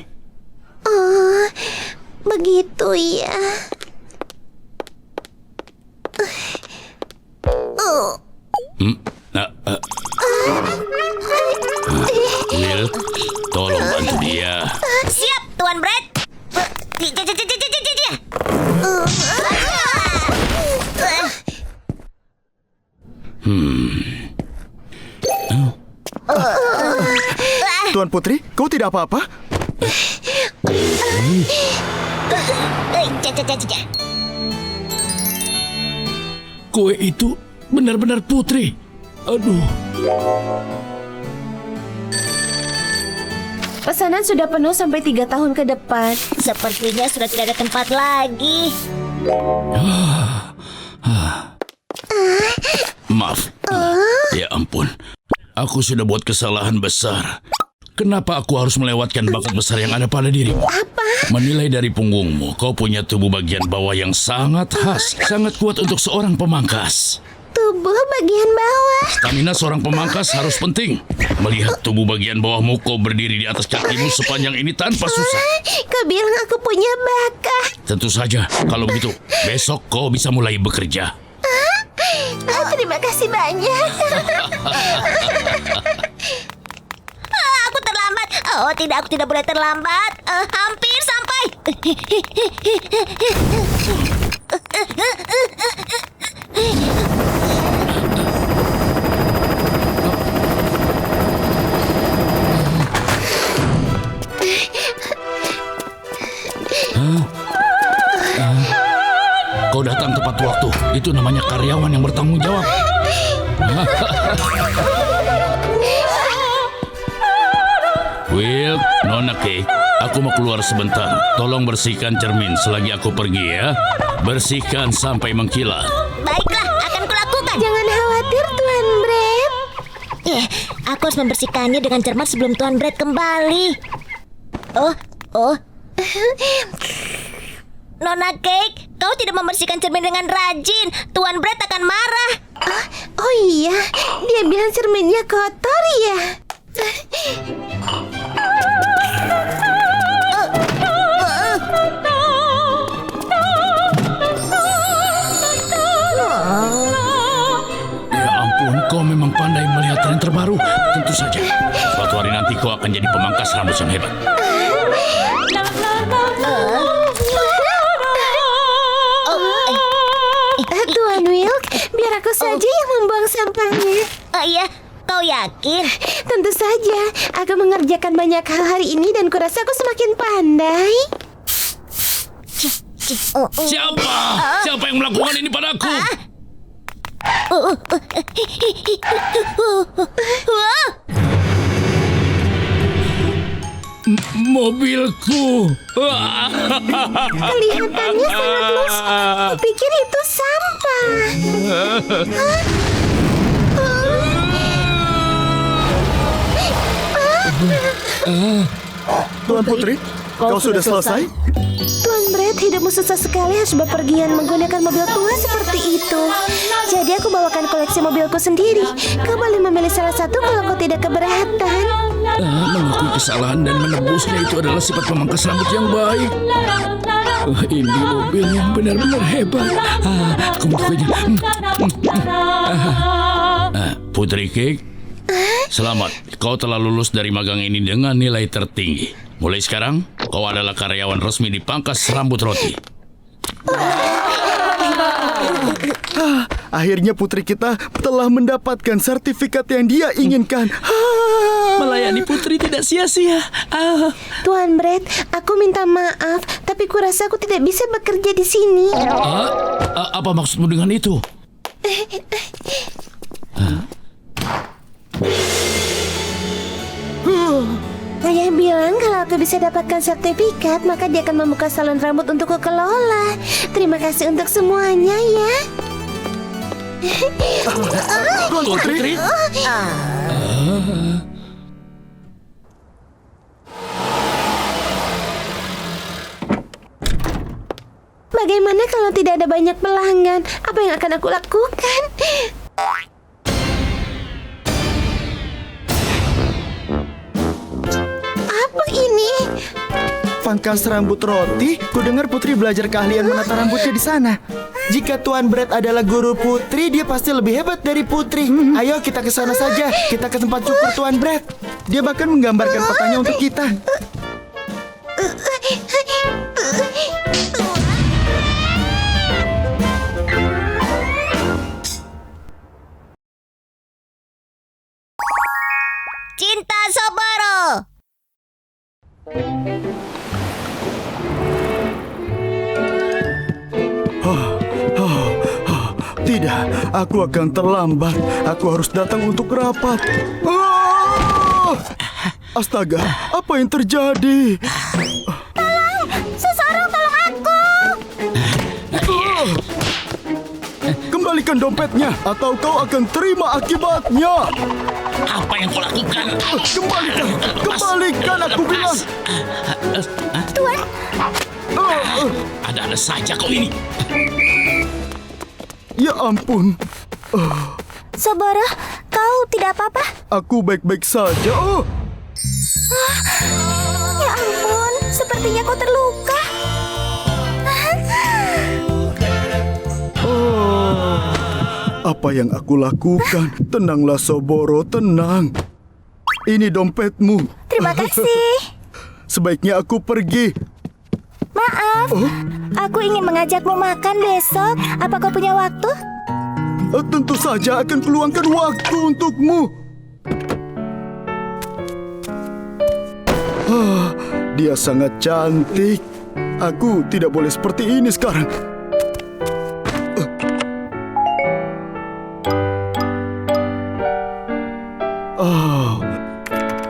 Oh, begitu ya. Will, tolong bantu dia. Siap, Tuan Brett. Tuan Putri, kau tidak apa-apa? Kue itu benar-benar putri. Aduh. Pesanan sudah penuh sampai 3 tahun ke depan. Sepertinya sudah tidak ada tempat lagi. Maaf. Ya ampun. Aku sudah buat kesalahan besar. Kenapa aku harus melewatkan bakat besar yang ada pada dirimu? Apa? Menilai dari punggungmu, kau punya tubuh bagian bawah yang sangat khas. Sangat kuat untuk seorang pemangkas. Tubuh bagian bawah. Stamina seorang pemangkas harus penting. Melihat tubuh bagian bawahmu, kau berdiri di atas kakimu sepanjang ini tanpa susah. Kau bilang aku punya bakat. Tentu saja, kalau begitu, besok kau bisa mulai bekerja. Terima kasih banyak. Aku terlambat. Oh tidak, aku tidak boleh terlambat. Hampir sampai. Kau datang tepat waktu. Itu namanya karyawan yang bertanggung jawab. Will, Nona Cake, aku mau keluar sebentar. Tolong bersihkan cermin selagi aku pergi ya. Bersihkan sampai mengkilat. Baiklah, akan kulakukan. Jangan khawatir, Tuan Brett. Aku harus membersihkannya dengan cermat sebelum Tuan Brett kembali. Oh. Nona Cake, kau tidak membersihkan cermin dengan rajin. Tuan Brett akan marah. Oh iya, dia bilang cerminnya kotor ya. menjadi pemangkas rambut yang hebat. Tuan Wilk, biar aku saja yang membuang sampahnya. Oh iya, kau yakin? Tentu saja, aku mengerjakan banyak hal hari ini dan kurasa aku semakin pandai. Siapa? Siapa yang melakukan ini padaku? Mobilku. Kelihatannya sangat lusuh. Kupikir itu sampah. Tuan Putri, kau sudah selesai? Tuan Brett, hidupmu susah sekali harus bepergian menggunakan mobil tua seperti itu. Jadi aku bawakan koleksi mobilku sendiri. Kau boleh memilih salah satu kalau kau tidak keberatan. Mengakui kesalahan dan menebusnya itu adalah sifat pemangkas rambut yang baik. Ini mobil yang benar-benar hebat. Aku menyukainya. Putri Cake, selamat. Kau telah lulus dari magang ini dengan nilai tertinggi. Mulai sekarang, kau adalah karyawan resmi di Pangkas Rambut Roti. Akhirnya putri kita telah mendapatkan sertifikat yang dia inginkan. Melayani putri tidak sia-sia. Tuan Brett, aku minta maaf, tapi kurasa aku tidak bisa bekerja di sini. Apa maksudmu dengan itu? Ayah bilang kalau aku bisa dapatkan sertifikat, maka dia akan membuka salon rambut untukku kelola. Terima kasih untuk semuanya ya. Tuan Putri. Bagaimana kalau tidak ada banyak pelanggan? Apa yang akan aku lakukan? Apa ini? Pangkas rambut roti, ku dengar Putri belajar keahlian menata rambutnya di sana. Jika Tuan Brett adalah guru Putri, dia pasti lebih hebat dari Putri. Ayo kita ke sana saja. Kita ke tempat cukur Tuan Brett. Dia bahkan menggambarkan petanya untuk kita. Cinta Soboro. Tidak, aku akan terlambat. Aku harus datang untuk rapat. Astaga, apa yang terjadi? Seseorang tolong aku! Kembalikan dompetnya, atau kau akan terima akibatnya. Apa yang kau lakukan? Kembalikan, aku bilang. Tuan, Ada-ada saja kau ini. Ya ampun, Soboro, kau tidak apa-apa? aku baik-baik saja. Ya ampun, sepertinya kau terluka. Apa yang aku lakukan? Tenanglah Soboro, tenang. Ini dompetmu. Terima kasih. Sebaiknya aku pergi. Maaf, aku ingin mengajakmu makan besok. Apa kau punya waktu? Tentu saja akan keluangkan waktu untukmu. Dia sangat cantik. Aku tidak boleh seperti ini sekarang.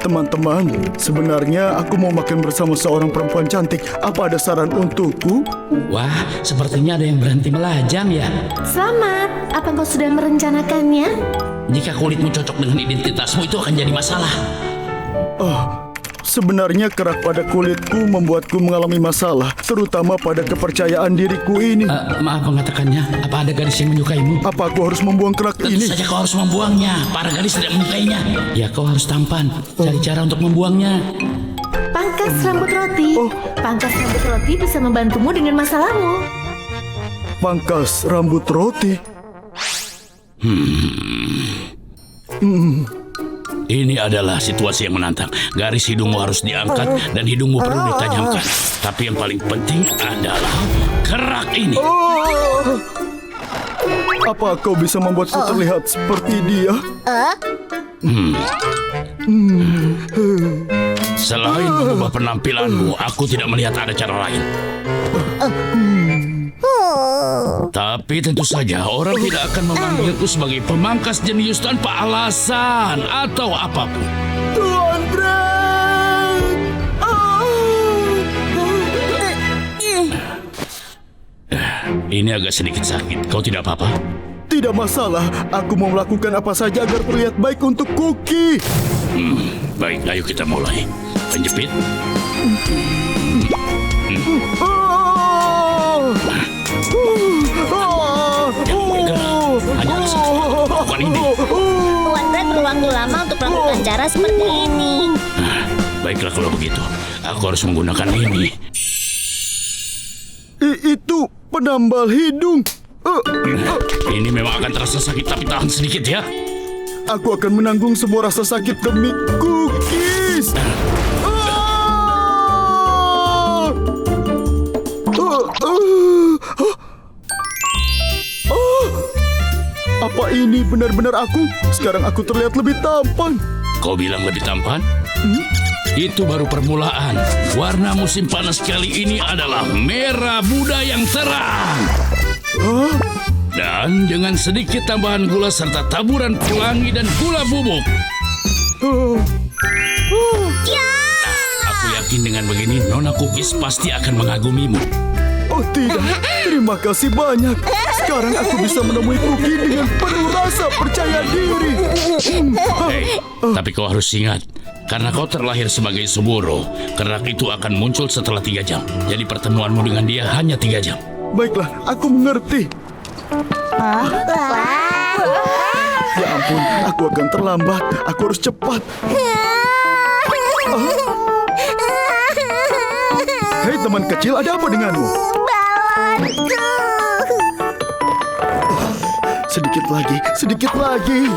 Teman-teman, sebenarnya aku mau makan bersama seorang perempuan cantik. Apa ada saran untukku? Wah, sepertinya ada yang berhenti melajang ya. Selamat, apa kau sudah merencanakannya? Jika kulitmu cocok dengan identitasmu, itu akan jadi masalah. Sebenarnya kerak pada kulitku membuatku mengalami masalah, terutama pada kepercayaan diriku ini. Maaf mengatakannya, apa ada gadis yang menyukaimu? Apa aku harus membuang kerak Tentu ini? saja kau harus membuangnya. Para gadis tidak menyukainya. Ya, kau harus tampan. Cari cara untuk membuangnya. Pangkas rambut roti. Pangkas rambut roti bisa membantumu dengan masalahmu. Pangkas rambut roti. Ini adalah situasi yang menantang. Garis hidungmu harus diangkat dan hidungmu perlu ditajamkan. Tapi yang paling penting adalah kerak ini. Apa kau bisa membuatku terlihat seperti dia? Selain mengubah penampilanmu, aku tidak melihat ada cara lain. Tapi tentu saja orang tidak akan memanggilku sebagai pemangkas jenius tanpa alasan atau apapun. Tuan Brett! Ini agak sedikit sakit. Kau tidak apa-apa? Tidak masalah. Aku mau melakukan apa saja agar terlihat baik untuk Cookie. Baik, ayo kita mulai. Penjepit. Lakukan ini. Tuan Brett perlu waktu lama untuk melakukan cara seperti ini. Baiklah kalau begitu. Aku harus menggunakan ini. Itu penambal hidung. Ini memang akan terasa sakit, tapi tahan sedikit ya. Aku akan menanggung semua rasa sakit demi Cookies. Apa ini benar-benar aku? Sekarang aku terlihat lebih tampan. Kau bilang lebih tampan? Itu baru permulaan. Warna musim panas kali ini adalah merah muda yang terang. Dan dengan sedikit tambahan gula serta taburan pelangi dan gula bubuk. Aku yakin dengan begini Nona Cookies pasti akan mengagumimu. Oh tidak, terima kasih banyak. Sekarang aku bisa menemui Cookie dengan penuh rasa percaya diri. Hei, tapi kau harus ingat, karena kau terlahir sebagai Suburo, kerak itu akan muncul setelah 3 jam. Jadi pertemuanmu dengan dia hanya 3 jam. Baiklah, aku mengerti. Ya ampun, aku akan terlambat. Aku harus cepat. Hei teman kecil, ada apa denganmu? Sedikit lagi, sedikit lagi.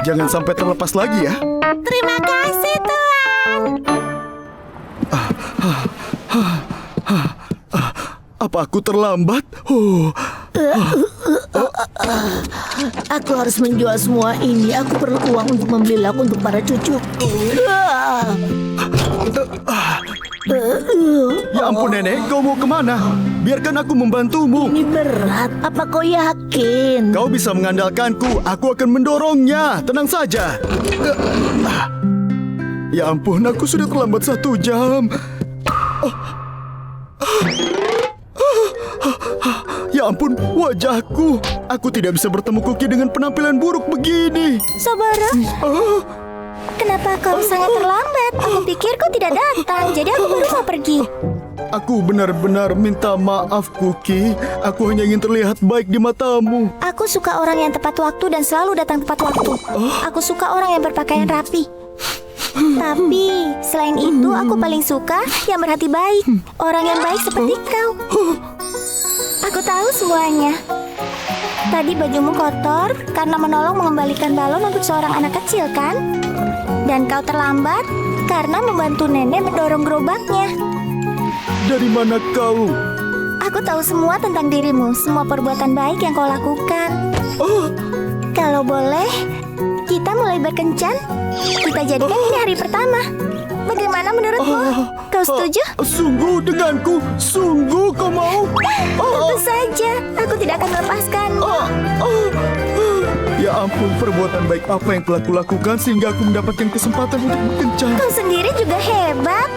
Jangan sampai terlepas lagi ya. Terima kasih, Tuan. Apa aku terlambat? Aku harus menjual semua ini. Aku perlu uang untuk membeli lauk untuk para cucuku. Ya ampun nenek, kau mau kemana? Biarkan aku membantumu. Ini berat. Apa kau yakin? Kau bisa mengandalkanku. Aku akan mendorongnya. Tenang saja. Ya ampun, aku sudah terlambat 1 jam. Ya ampun, wajahku. Aku tidak bisa bertemu Cookie dengan penampilan buruk begini. Sabara, kenapa kau sangat terlambat? Aku pikir kau tidak datang, jadi aku baru mau pergi. Aku benar-benar minta maaf, Cookie. Aku hanya ingin terlihat baik di matamu. Aku suka orang yang tepat waktu dan selalu datang tepat waktu. Aku suka orang yang berpakaian rapi. Tapi selain itu, aku paling suka yang berhati baik. Orang yang baik seperti kau. Aku tahu semuanya. Tadi bajumu kotor karena menolong mengembalikan balon untuk seorang anak kecil, kan? Dan kau terlambat karena membantu nenek mendorong gerobaknya. Dari mana kau? Aku tahu semua tentang dirimu, semua perbuatan baik yang kau lakukan. Kalau boleh, kita mulai berkencan. Kita jadikan ini hari pertama. Bagaimana menurutmu? Kau setuju? Sungguh denganku? Sungguh kau mau? Tentu saja, aku tidak akan melepaskanmu. Ya ampun, perbuatan baik apa yang telah kulakukan sehingga aku mendapatkan kesempatan untuk berkencan. Kau sendiri juga hebat.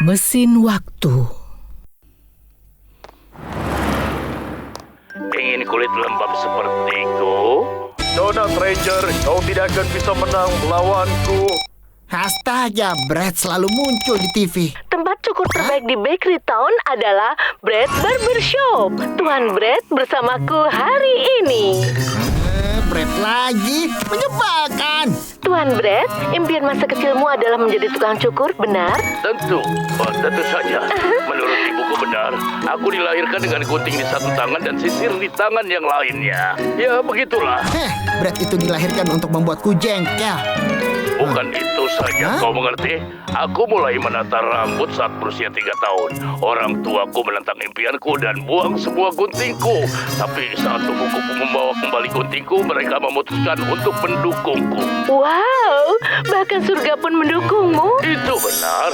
Mesin waktu. Ingin kulit lembab sepertiku? Donut Ranger, kau tidak akan bisa menang melawanku. Astaga, Brett selalu muncul di TV. Tempat cukur terbaik di Bakery Town adalah Brett Barbershop. Tuan Brett bersamaku hari ini. Brett lagi, menyebalkan. Tuan Brett, impian masa kecilmu adalah menjadi tukang cukur, benar? Tentu saja. Menurut ibuku benar, aku dilahirkan dengan gunting di satu tangan dan sisir di tangan yang lainnya. Ya, begitulah. Brett itu dilahirkan untuk membuatku jengkel. Bukan itu saja, kau mengerti? Aku mulai menata rambut saat berusia 3 tahun. Orang tuaku menentang impianku dan buang semua guntingku. Tapi saat tubuhku membawa kembali guntingku, mereka memutuskan untuk mendukungku. Wow, bahkan surga pun mendukungmu. Itu benar.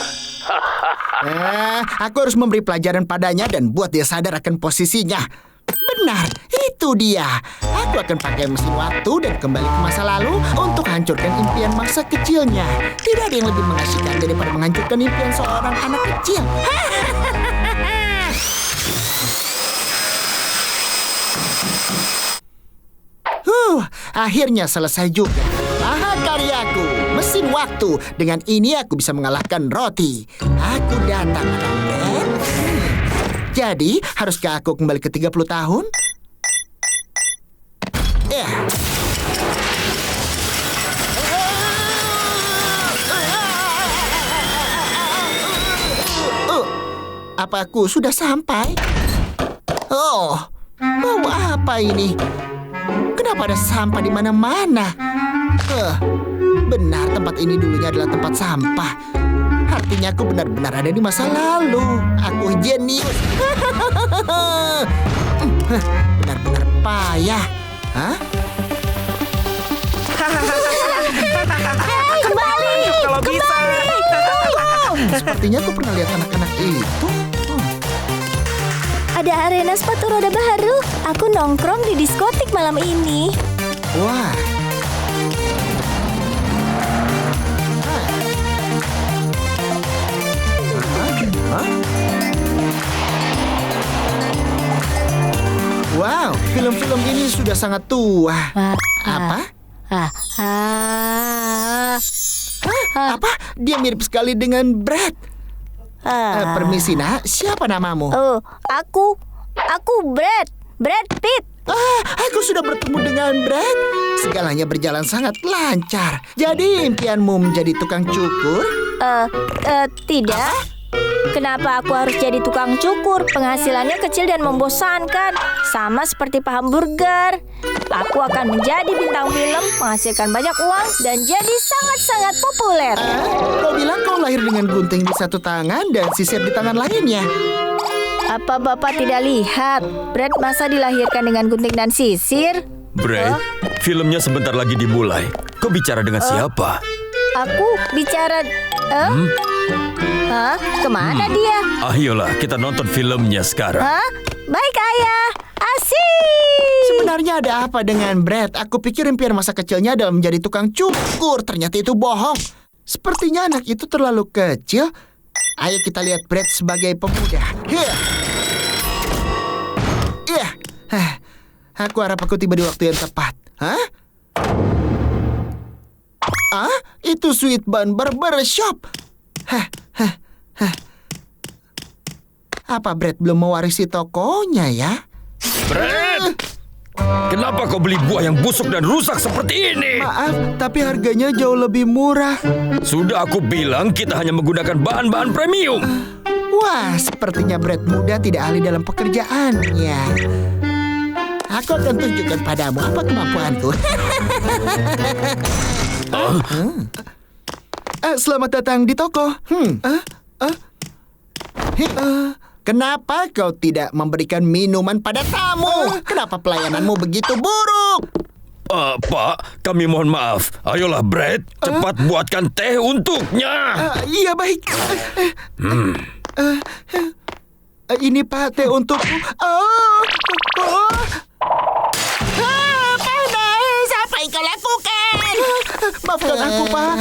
Aku harus memberi pelajaran padanya dan buat dia sadar akan posisinya. Benar, itu dia. Aku akan pakai mesin waktu dan kembali ke masa lalu untuk hancurkan impian masa kecilnya. Tidak ada yang lebih mengasihkan daripada menghancurkan impian seorang anak kecil. Akhirnya selesai juga. Mahakaryaku, mesin waktu. Dengan ini aku bisa mengalahkan roti. Aku datang, Brett. Jadi, haruskah aku kembali ke 30 tahun? Ya. Apa aku sudah sampai? Oh, apa ini? Kenapa ada sampah di mana-mana? Benar, tempat ini dulunya adalah tempat sampah. Artinya aku benar-benar ada di masa lalu. Aku jenius. Benar-benar payah. Hah? Kembali! Kalau bisa. Sepertinya aku pernah lihat anak-anak itu. Ada arena sepatu roda baru. Aku nongkrong di diskotik malam ini. Wah. Wow, film-film ini sudah sangat tua. Apa? Apa? Dia mirip sekali dengan Brett. Permisi, Nak. Siapa namamu? Oh, aku Brett Pitt. Aku sudah bertemu dengan Brett. Segalanya berjalan sangat lancar. Jadi impianmu menjadi tukang cukur? Tidak. Kenapa aku harus jadi tukang cukur? Penghasilannya kecil dan membosankan. Sama seperti paham burger. Aku akan menjadi bintang film, menghasilkan banyak uang, dan jadi sangat-sangat populer. Kau bilang kau lahir dengan gunting di satu tangan dan sisir di tangan lainnya. Apa Bapak tidak lihat? Brett masa dilahirkan dengan gunting dan sisir? Brett, filmnya sebentar lagi dimulai. Kau bicara dengan siapa? Aku bicara... Kemana dia? Ayolah, kita nonton filmnya sekarang. Baik, Ayah. Asik! Sebenarnya ada apa dengan Brett? Aku pikir impian masa kecilnya adalah menjadi tukang cukur. Ternyata itu bohong. Sepertinya anak itu terlalu kecil. Ayo kita lihat Brett sebagai pemuda. Aku harap aku tiba di waktu yang tepat. Itu Sweet Bun Barbershop. Apa Brett belum mewarisi tokonya ya? Brett! Kenapa kau beli buah yang busuk dan rusak seperti ini? Maaf, tapi harganya jauh lebih murah. Sudah aku bilang kita hanya menggunakan bahan-bahan premium. Wah, sepertinya Brett muda tidak ahli dalam pekerjaannya. Aku akan tunjukkan padamu apa kemampuanku. Selamat datang di toko. Kenapa kau tidak memberikan minuman pada tamu? Kenapa pelayananmu begitu buruk? Pak, kami mohon maaf. Ayolah, Brett, cepat buatkan teh untuknya. Iya, baik. Ini Pak, teh untukmu. Panas! Apa yang kau lakukan? Maafkan aku, Pak.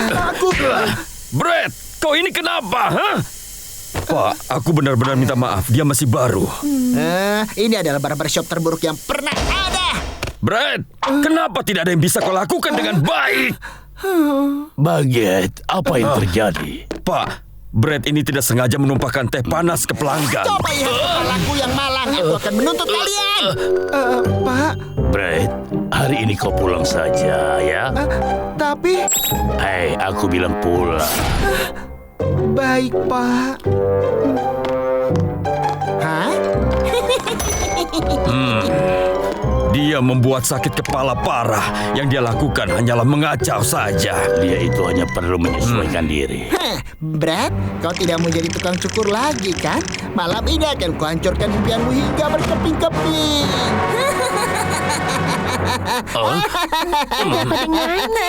Brett, kau ini kenapa, Pak, aku benar-benar minta maaf. Dia masih baru. Ini adalah barbershop terburuk yang pernah ada. Brett, kenapa tidak ada yang bisa kau lakukan dengan baik? Baget, apa yang terjadi? Pak, Brett ini tidak sengaja menumpahkan teh panas ke pelanggan. Coba lihat kepalaku yang malang. Aku akan menuntut kalian. Pak, Brett, hari ini kau pulang saja ya. tapi Hei, aku bilang pulang. baik, Pak. Hah? Dia membuat sakit kepala parah. Yang dia lakukan hanyalah mengacau saja. Dia itu hanya perlu menyesuaikan diri. Hah, Brett, kau tidak mau jadi tukang cukur lagi kan? Malam ini akan kuhancurkan impianmu hingga berkeping-keping. Ada apa dengannya?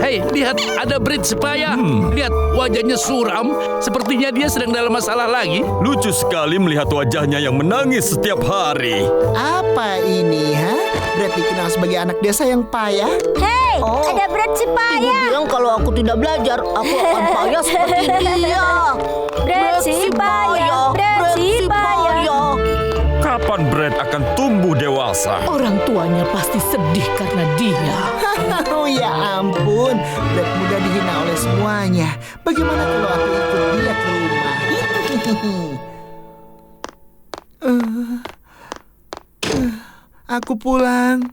Hei, lihat, ada Brett sepaya. Lihat, wajahnya suram. Sepertinya dia sedang dalam masalah lagi. Lucu sekali melihat wajahnya yang menangis setiap hari. Apa ini, ha? Brett dikenal sebagai anak desa yang payah. Hei, ada Brett si Ibu payah. bilang kalau aku tidak belajar, aku akan payah seperti dia. Brett si payah, Brett si payah. Kapan Brett akan tumbuh dewasa? Orang tuanya pasti sedih karena dia. Oh ya ampun, Brett mudah dihina oleh semuanya. Bagaimana kalau aku ikut dia ke rumah? Aku pulang.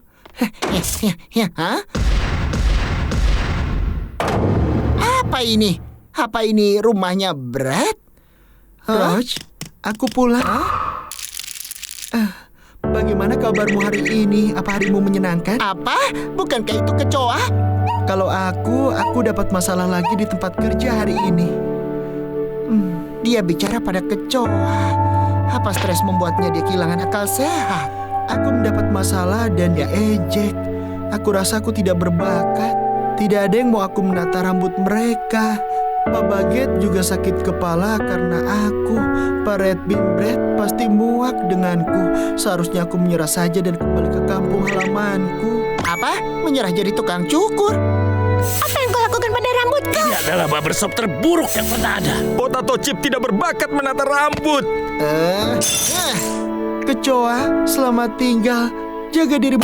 Hah? Apa ini? Apa ini rumahnya Brett? Roach, aku pulang. Bagaimana kabarmu hari ini? Apa harimu menyenangkan? Apa? Bukankah itu kecoa? Kalau aku dapat masalah lagi di tempat kerja hari ini. Dia bicara pada kecoa. Apa stres membuatnya dia kehilangan akal sehat? Aku mendapat masalah dan dia ejek. Aku rasa aku tidak berbakat. Tidak ada yang mau aku menata rambut mereka. Pak Baget juga sakit kepala karena aku. Pak Red Bean Bread pasti muak denganku. Seharusnya aku menyerah saja dan kembali ke kampung halamanku. Apa? Menyerah jadi tukang cukur? Apa yang kau lakukan pada rambutku? Ini adalah barbershop terburuk yang pernah ada. Potato Chip tidak berbakat menata rambut. Kecoa, selamat tinggal. Jaga diri.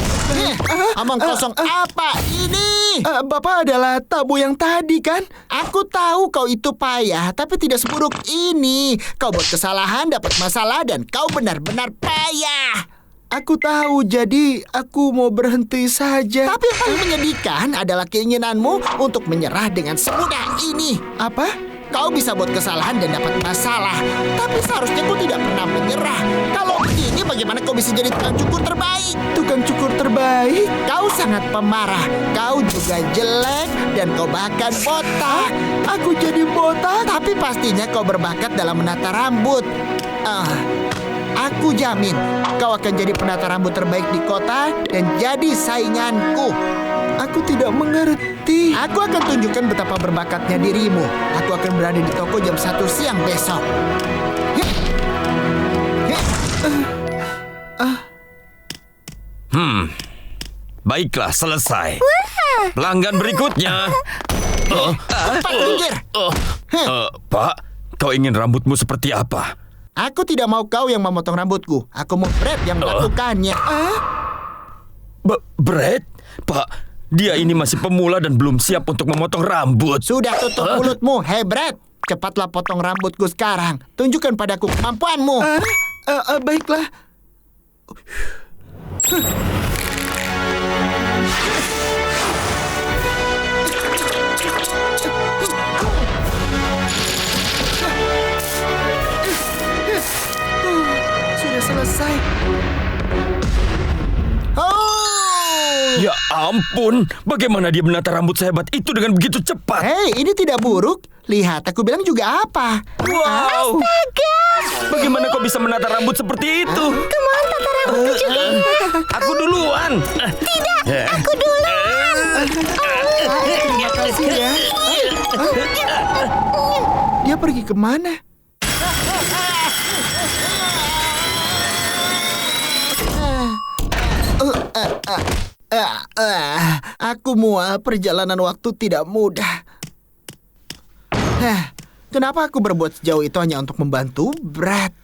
Omong kosong apa ini? Bapak adalah tabu yang tadi kan? Aku tahu kau itu payah, tapi tidak seburuk ini. Kau buat kesalahan, dapat masalah, dan kau benar-benar payah. Aku tahu, jadi aku mau berhenti saja. Tapi yang paling menyedihkan adalah keinginanmu untuk menyerah dengan semudah ini. Apa? Kau bisa buat kesalahan dan dapat masalah, tapi seharusnya kau tidak pernah menyerah. Kalau begini, bagaimana kau bisa jadi tukang cukur terbaik? Tukang cukur terbaik? Kau sangat pemarah, kau juga jelek, dan kau bahkan botak. Aku jadi botak? Tapi pastinya kau berbakat dalam menata rambut. Aku jamin, kau akan jadi penata rambut terbaik di kota dan jadi sainganku. Aku tidak mengerti. Aku akan tunjukkan betapa berbakatnya dirimu. Aku akan berada di toko jam 1 siang besok. Baiklah, selesai. Pelanggan berikutnya. Cepat minggir. Pak, kau ingin rambutmu seperti apa? Aku tidak mau kau yang memotong rambutku. Aku mau Brett yang melakukannya. Brett? Pak, dia ini masih pemula dan belum siap untuk memotong rambut. Sudah tutup mulutmu, hei Brett. Cepatlah potong rambutku sekarang. Tunjukkan padaku kemampuanmu. Baiklah. Sudah selesai. Ya ampun, bagaimana dia menata rambut sehebat itu dengan begitu cepat? Hei, ini tidak buruk. Lihat, aku bilang juga apa. Wow. Astaga! Bagaimana kau bisa menata rambut seperti itu? Kamu tata rambutku juga. Aku duluan. Tidak, aku duluan. Terima kasih ya. Dia pergi kemana? Aku mual, perjalanan waktu tidak mudah. Kenapa aku berbuat sejauh itu hanya untuk membantu Brett?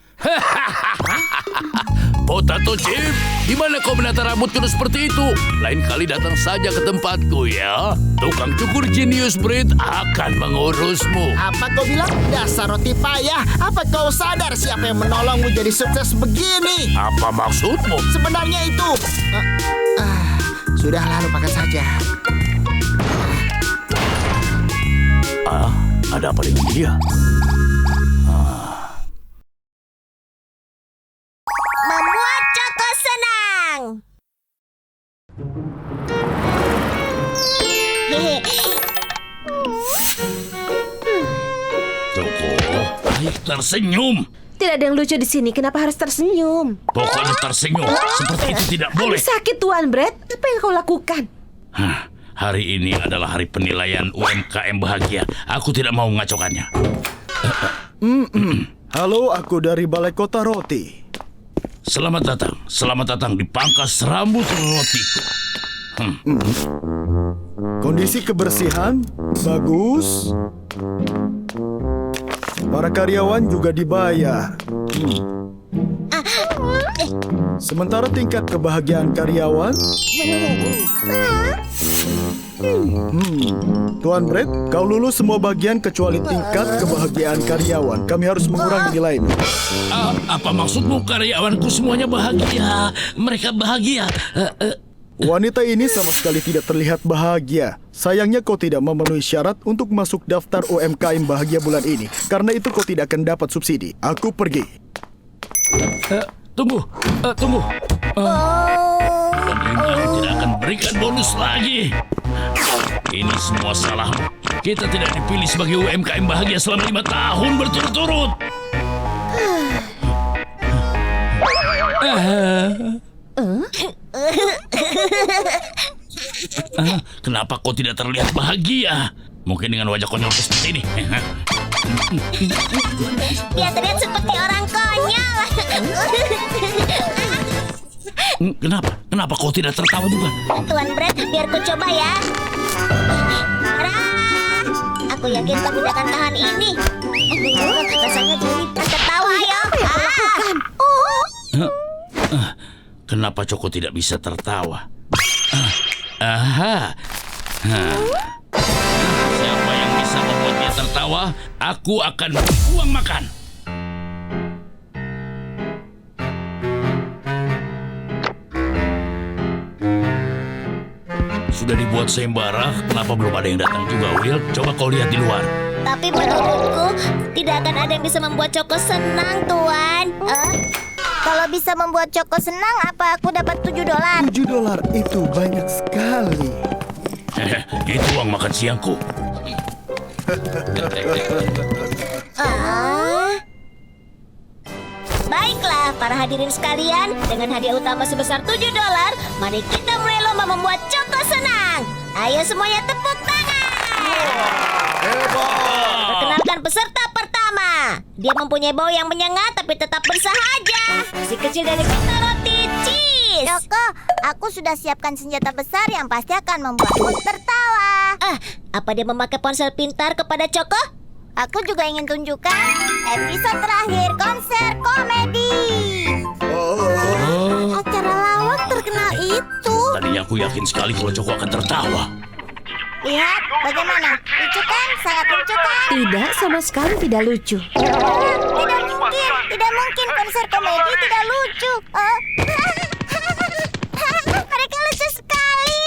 Potato Chip, di mana kau menata rambutku seperti itu? Lain kali datang saja ke tempatku ya. Tukang cukur jenius Brit akan mengurusmu. Apa kau bilang? Dasar roti payah. Apa kau sadar siapa yang menolongmu jadi sukses begini? Apa maksudmu? Sebenarnya itu... Sudahlah, lupakan saja. Ada apa dengan dia? Membuat Choco senang. Choco, ayo tersenyum. Tidak ada yang lucu di sini. Kenapa harus tersenyum? Pokoknya tersenyum. Seperti itu tidak boleh. Aduh, sakit Tuan Brett. Apa yang kau lakukan? Hari ini adalah hari penilaian UMKM bahagia. Aku tidak mau mengacaukannya. Halo, aku dari Balai Kota Roti. Selamat datang di pangkas rambut rotiku. Kondisi kebersihan bagus. Para karyawan juga dibayar. Sementara tingkat kebahagiaan karyawan... Tuan Brett, kau lulus semua bagian kecuali tingkat kebahagiaan karyawan. Kami harus mengurangi nilainya. Apa maksudmu karyawanku semuanya bahagia? Mereka bahagia. Wanita ini sama sekali tidak terlihat bahagia. Sayangnya kau tidak memenuhi syarat untuk masuk daftar UMKM bahagia bulan ini. Karena itu kau tidak akan dapat subsidi. Aku pergi. Tunggu. Aku tidak akan berikan bonus lagi. Ini semua salahmu. Kita tidak dipilih sebagai UMKM bahagia selama 5 tahun berturut-turut. Kenapa kau tidak terlihat bahagia? Mungkin dengan wajah konyol seperti ini. Dia terlihat seperti orang konyol. Kenapa kau tidak tertawa juga? Tuan Brett, biar ku coba ya. Aku yakin kau tidak akan tahan ini. Rasanya gurih. Tertawa, ayo. Kenapa Choco tidak bisa tertawa? Siapa yang bisa membuat dia tertawa, aku akan buang makan. Sudah dibuat sayembara, kenapa belum ada yang datang juga, Will? Coba kau lihat di luar. Tapi menurutku, tidak akan ada yang bisa membuat Choco senang, Tuan. Kalau bisa membuat Choco senang, apa aku dapat $7? $7 itu banyak sekali. Itu uang makan siangku. Baiklah, para hadirin sekalian, dengan hadiah utama sebesar $7, mari kita mulai lomba membuat Choco senang. Ayo semuanya tepuk tangan. Perkenalkan peserta pertama. Dia mempunyai bau yang menyengat tapi tetap bersahaja. Si kecil dari kota roti cheese. Choco, aku sudah siapkan senjata besar yang pasti akan membuatmu tertawa. Apa dia memakai ponsel pintar kepada Choco? Aku juga ingin tunjukkan episode terakhir konser komedi. Acara lawak terkenal itu. Tadinya aku yakin sekali kalau Choco akan tertawa. Lihat bagaimana, lucu kan? Sangat lucu kan? Tidak, sama sekali tidak lucu. Tidak mungkin konser komedi tidak lucu. Mereka lucu sekali.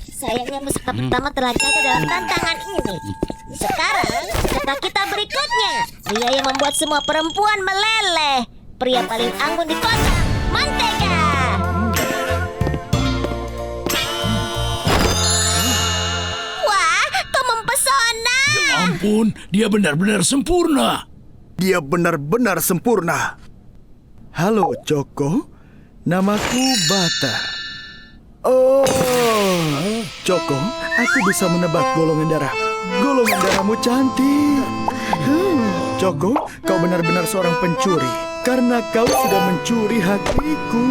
Sayangnya peserta pertama telah gagal dalam tantangan ini. Sekarang, peserta kita berikutnya. Pria yang membuat semua perempuan meleleh. Pria paling anggun di kota, Mantega. Wah, kau mempesona. Ya ampun, dia benar-benar sempurna. Dia benar-benar sempurna. Halo, Choco. Namaku Bata. Choco, aku bisa menebak golongan darah. Golongan darahmu cantik. Choco, kau benar-benar seorang pencuri. Karena kau sudah mencuri hatiku.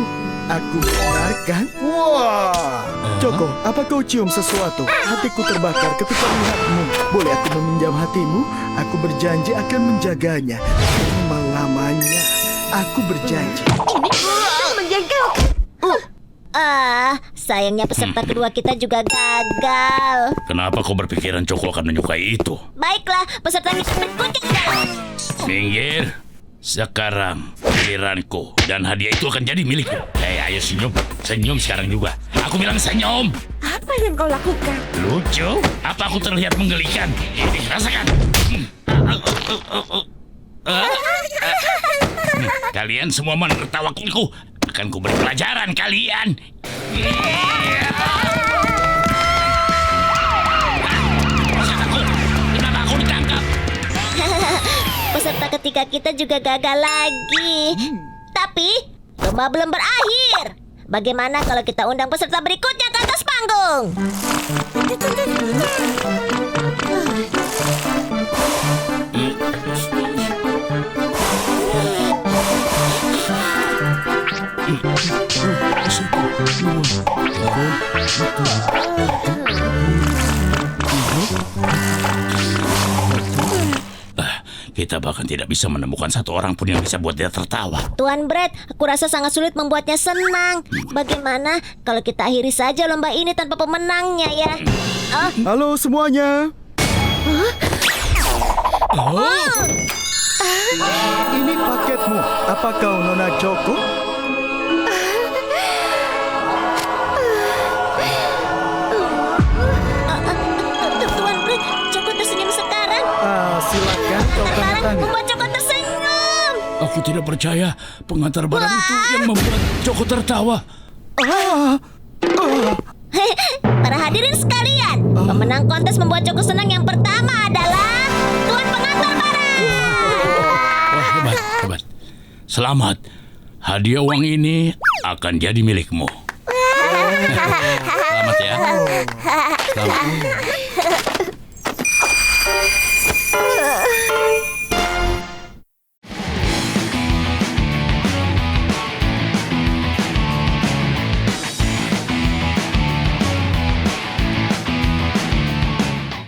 Aku benar kan? Wah! Choco, apa kau cium sesuatu? Hatiku terbakar ketika melihatmu. Boleh aku meminjam hatimu? Aku berjanji akan menjaganya. Selama-lamanya. Aku berjanji. Ini benar menjengkelkan. Sayangnya peserta kedua kita juga gagal. Kenapa kau berpikiran Choco akan menyukai itu? Baiklah, peserta kita berikutnya. Minggir. Sekarang giliranku dan hadiah itu akan jadi milikku. Ayo senyum. Senyum sekarang juga. Aku bilang senyum. Apa yang kau lakukan? Lucu? Apa aku terlihat menggelikan? Ini rasakan. Kalian semua menertawakanku. Akan ku beri pelajaran kalian. Kenapa aku ditangkap? Peserta ketiga kita juga gagal lagi. Tapi lomba belum berakhir. Bagaimana kalau kita undang peserta berikutnya ke atas panggung? Kita bahkan tidak bisa menemukan satu orang pun yang bisa buat dia tertawa. Tuan Brett, aku rasa sangat sulit membuatnya senang. Bagaimana kalau kita akhiri saja lomba ini tanpa pemenangnya ya? Halo semuanya. Ini paketmu. Apa kau Nona Choco? Tuan Brett, Choco tersenyum sekarang. Silakan kau tanda tangan. Membuat Choco tersenyum. Aku tidak percaya pengantar barang itu yang membuat Choco tertawa. Para hadirin sekalian, pemenang kontes membuat Choco senang yang pertama adalah Tuan Pengantar Barang. Wah, hebat. Selamat. Hadiah uang ini akan jadi milikmu. Selamat ya. Selamat.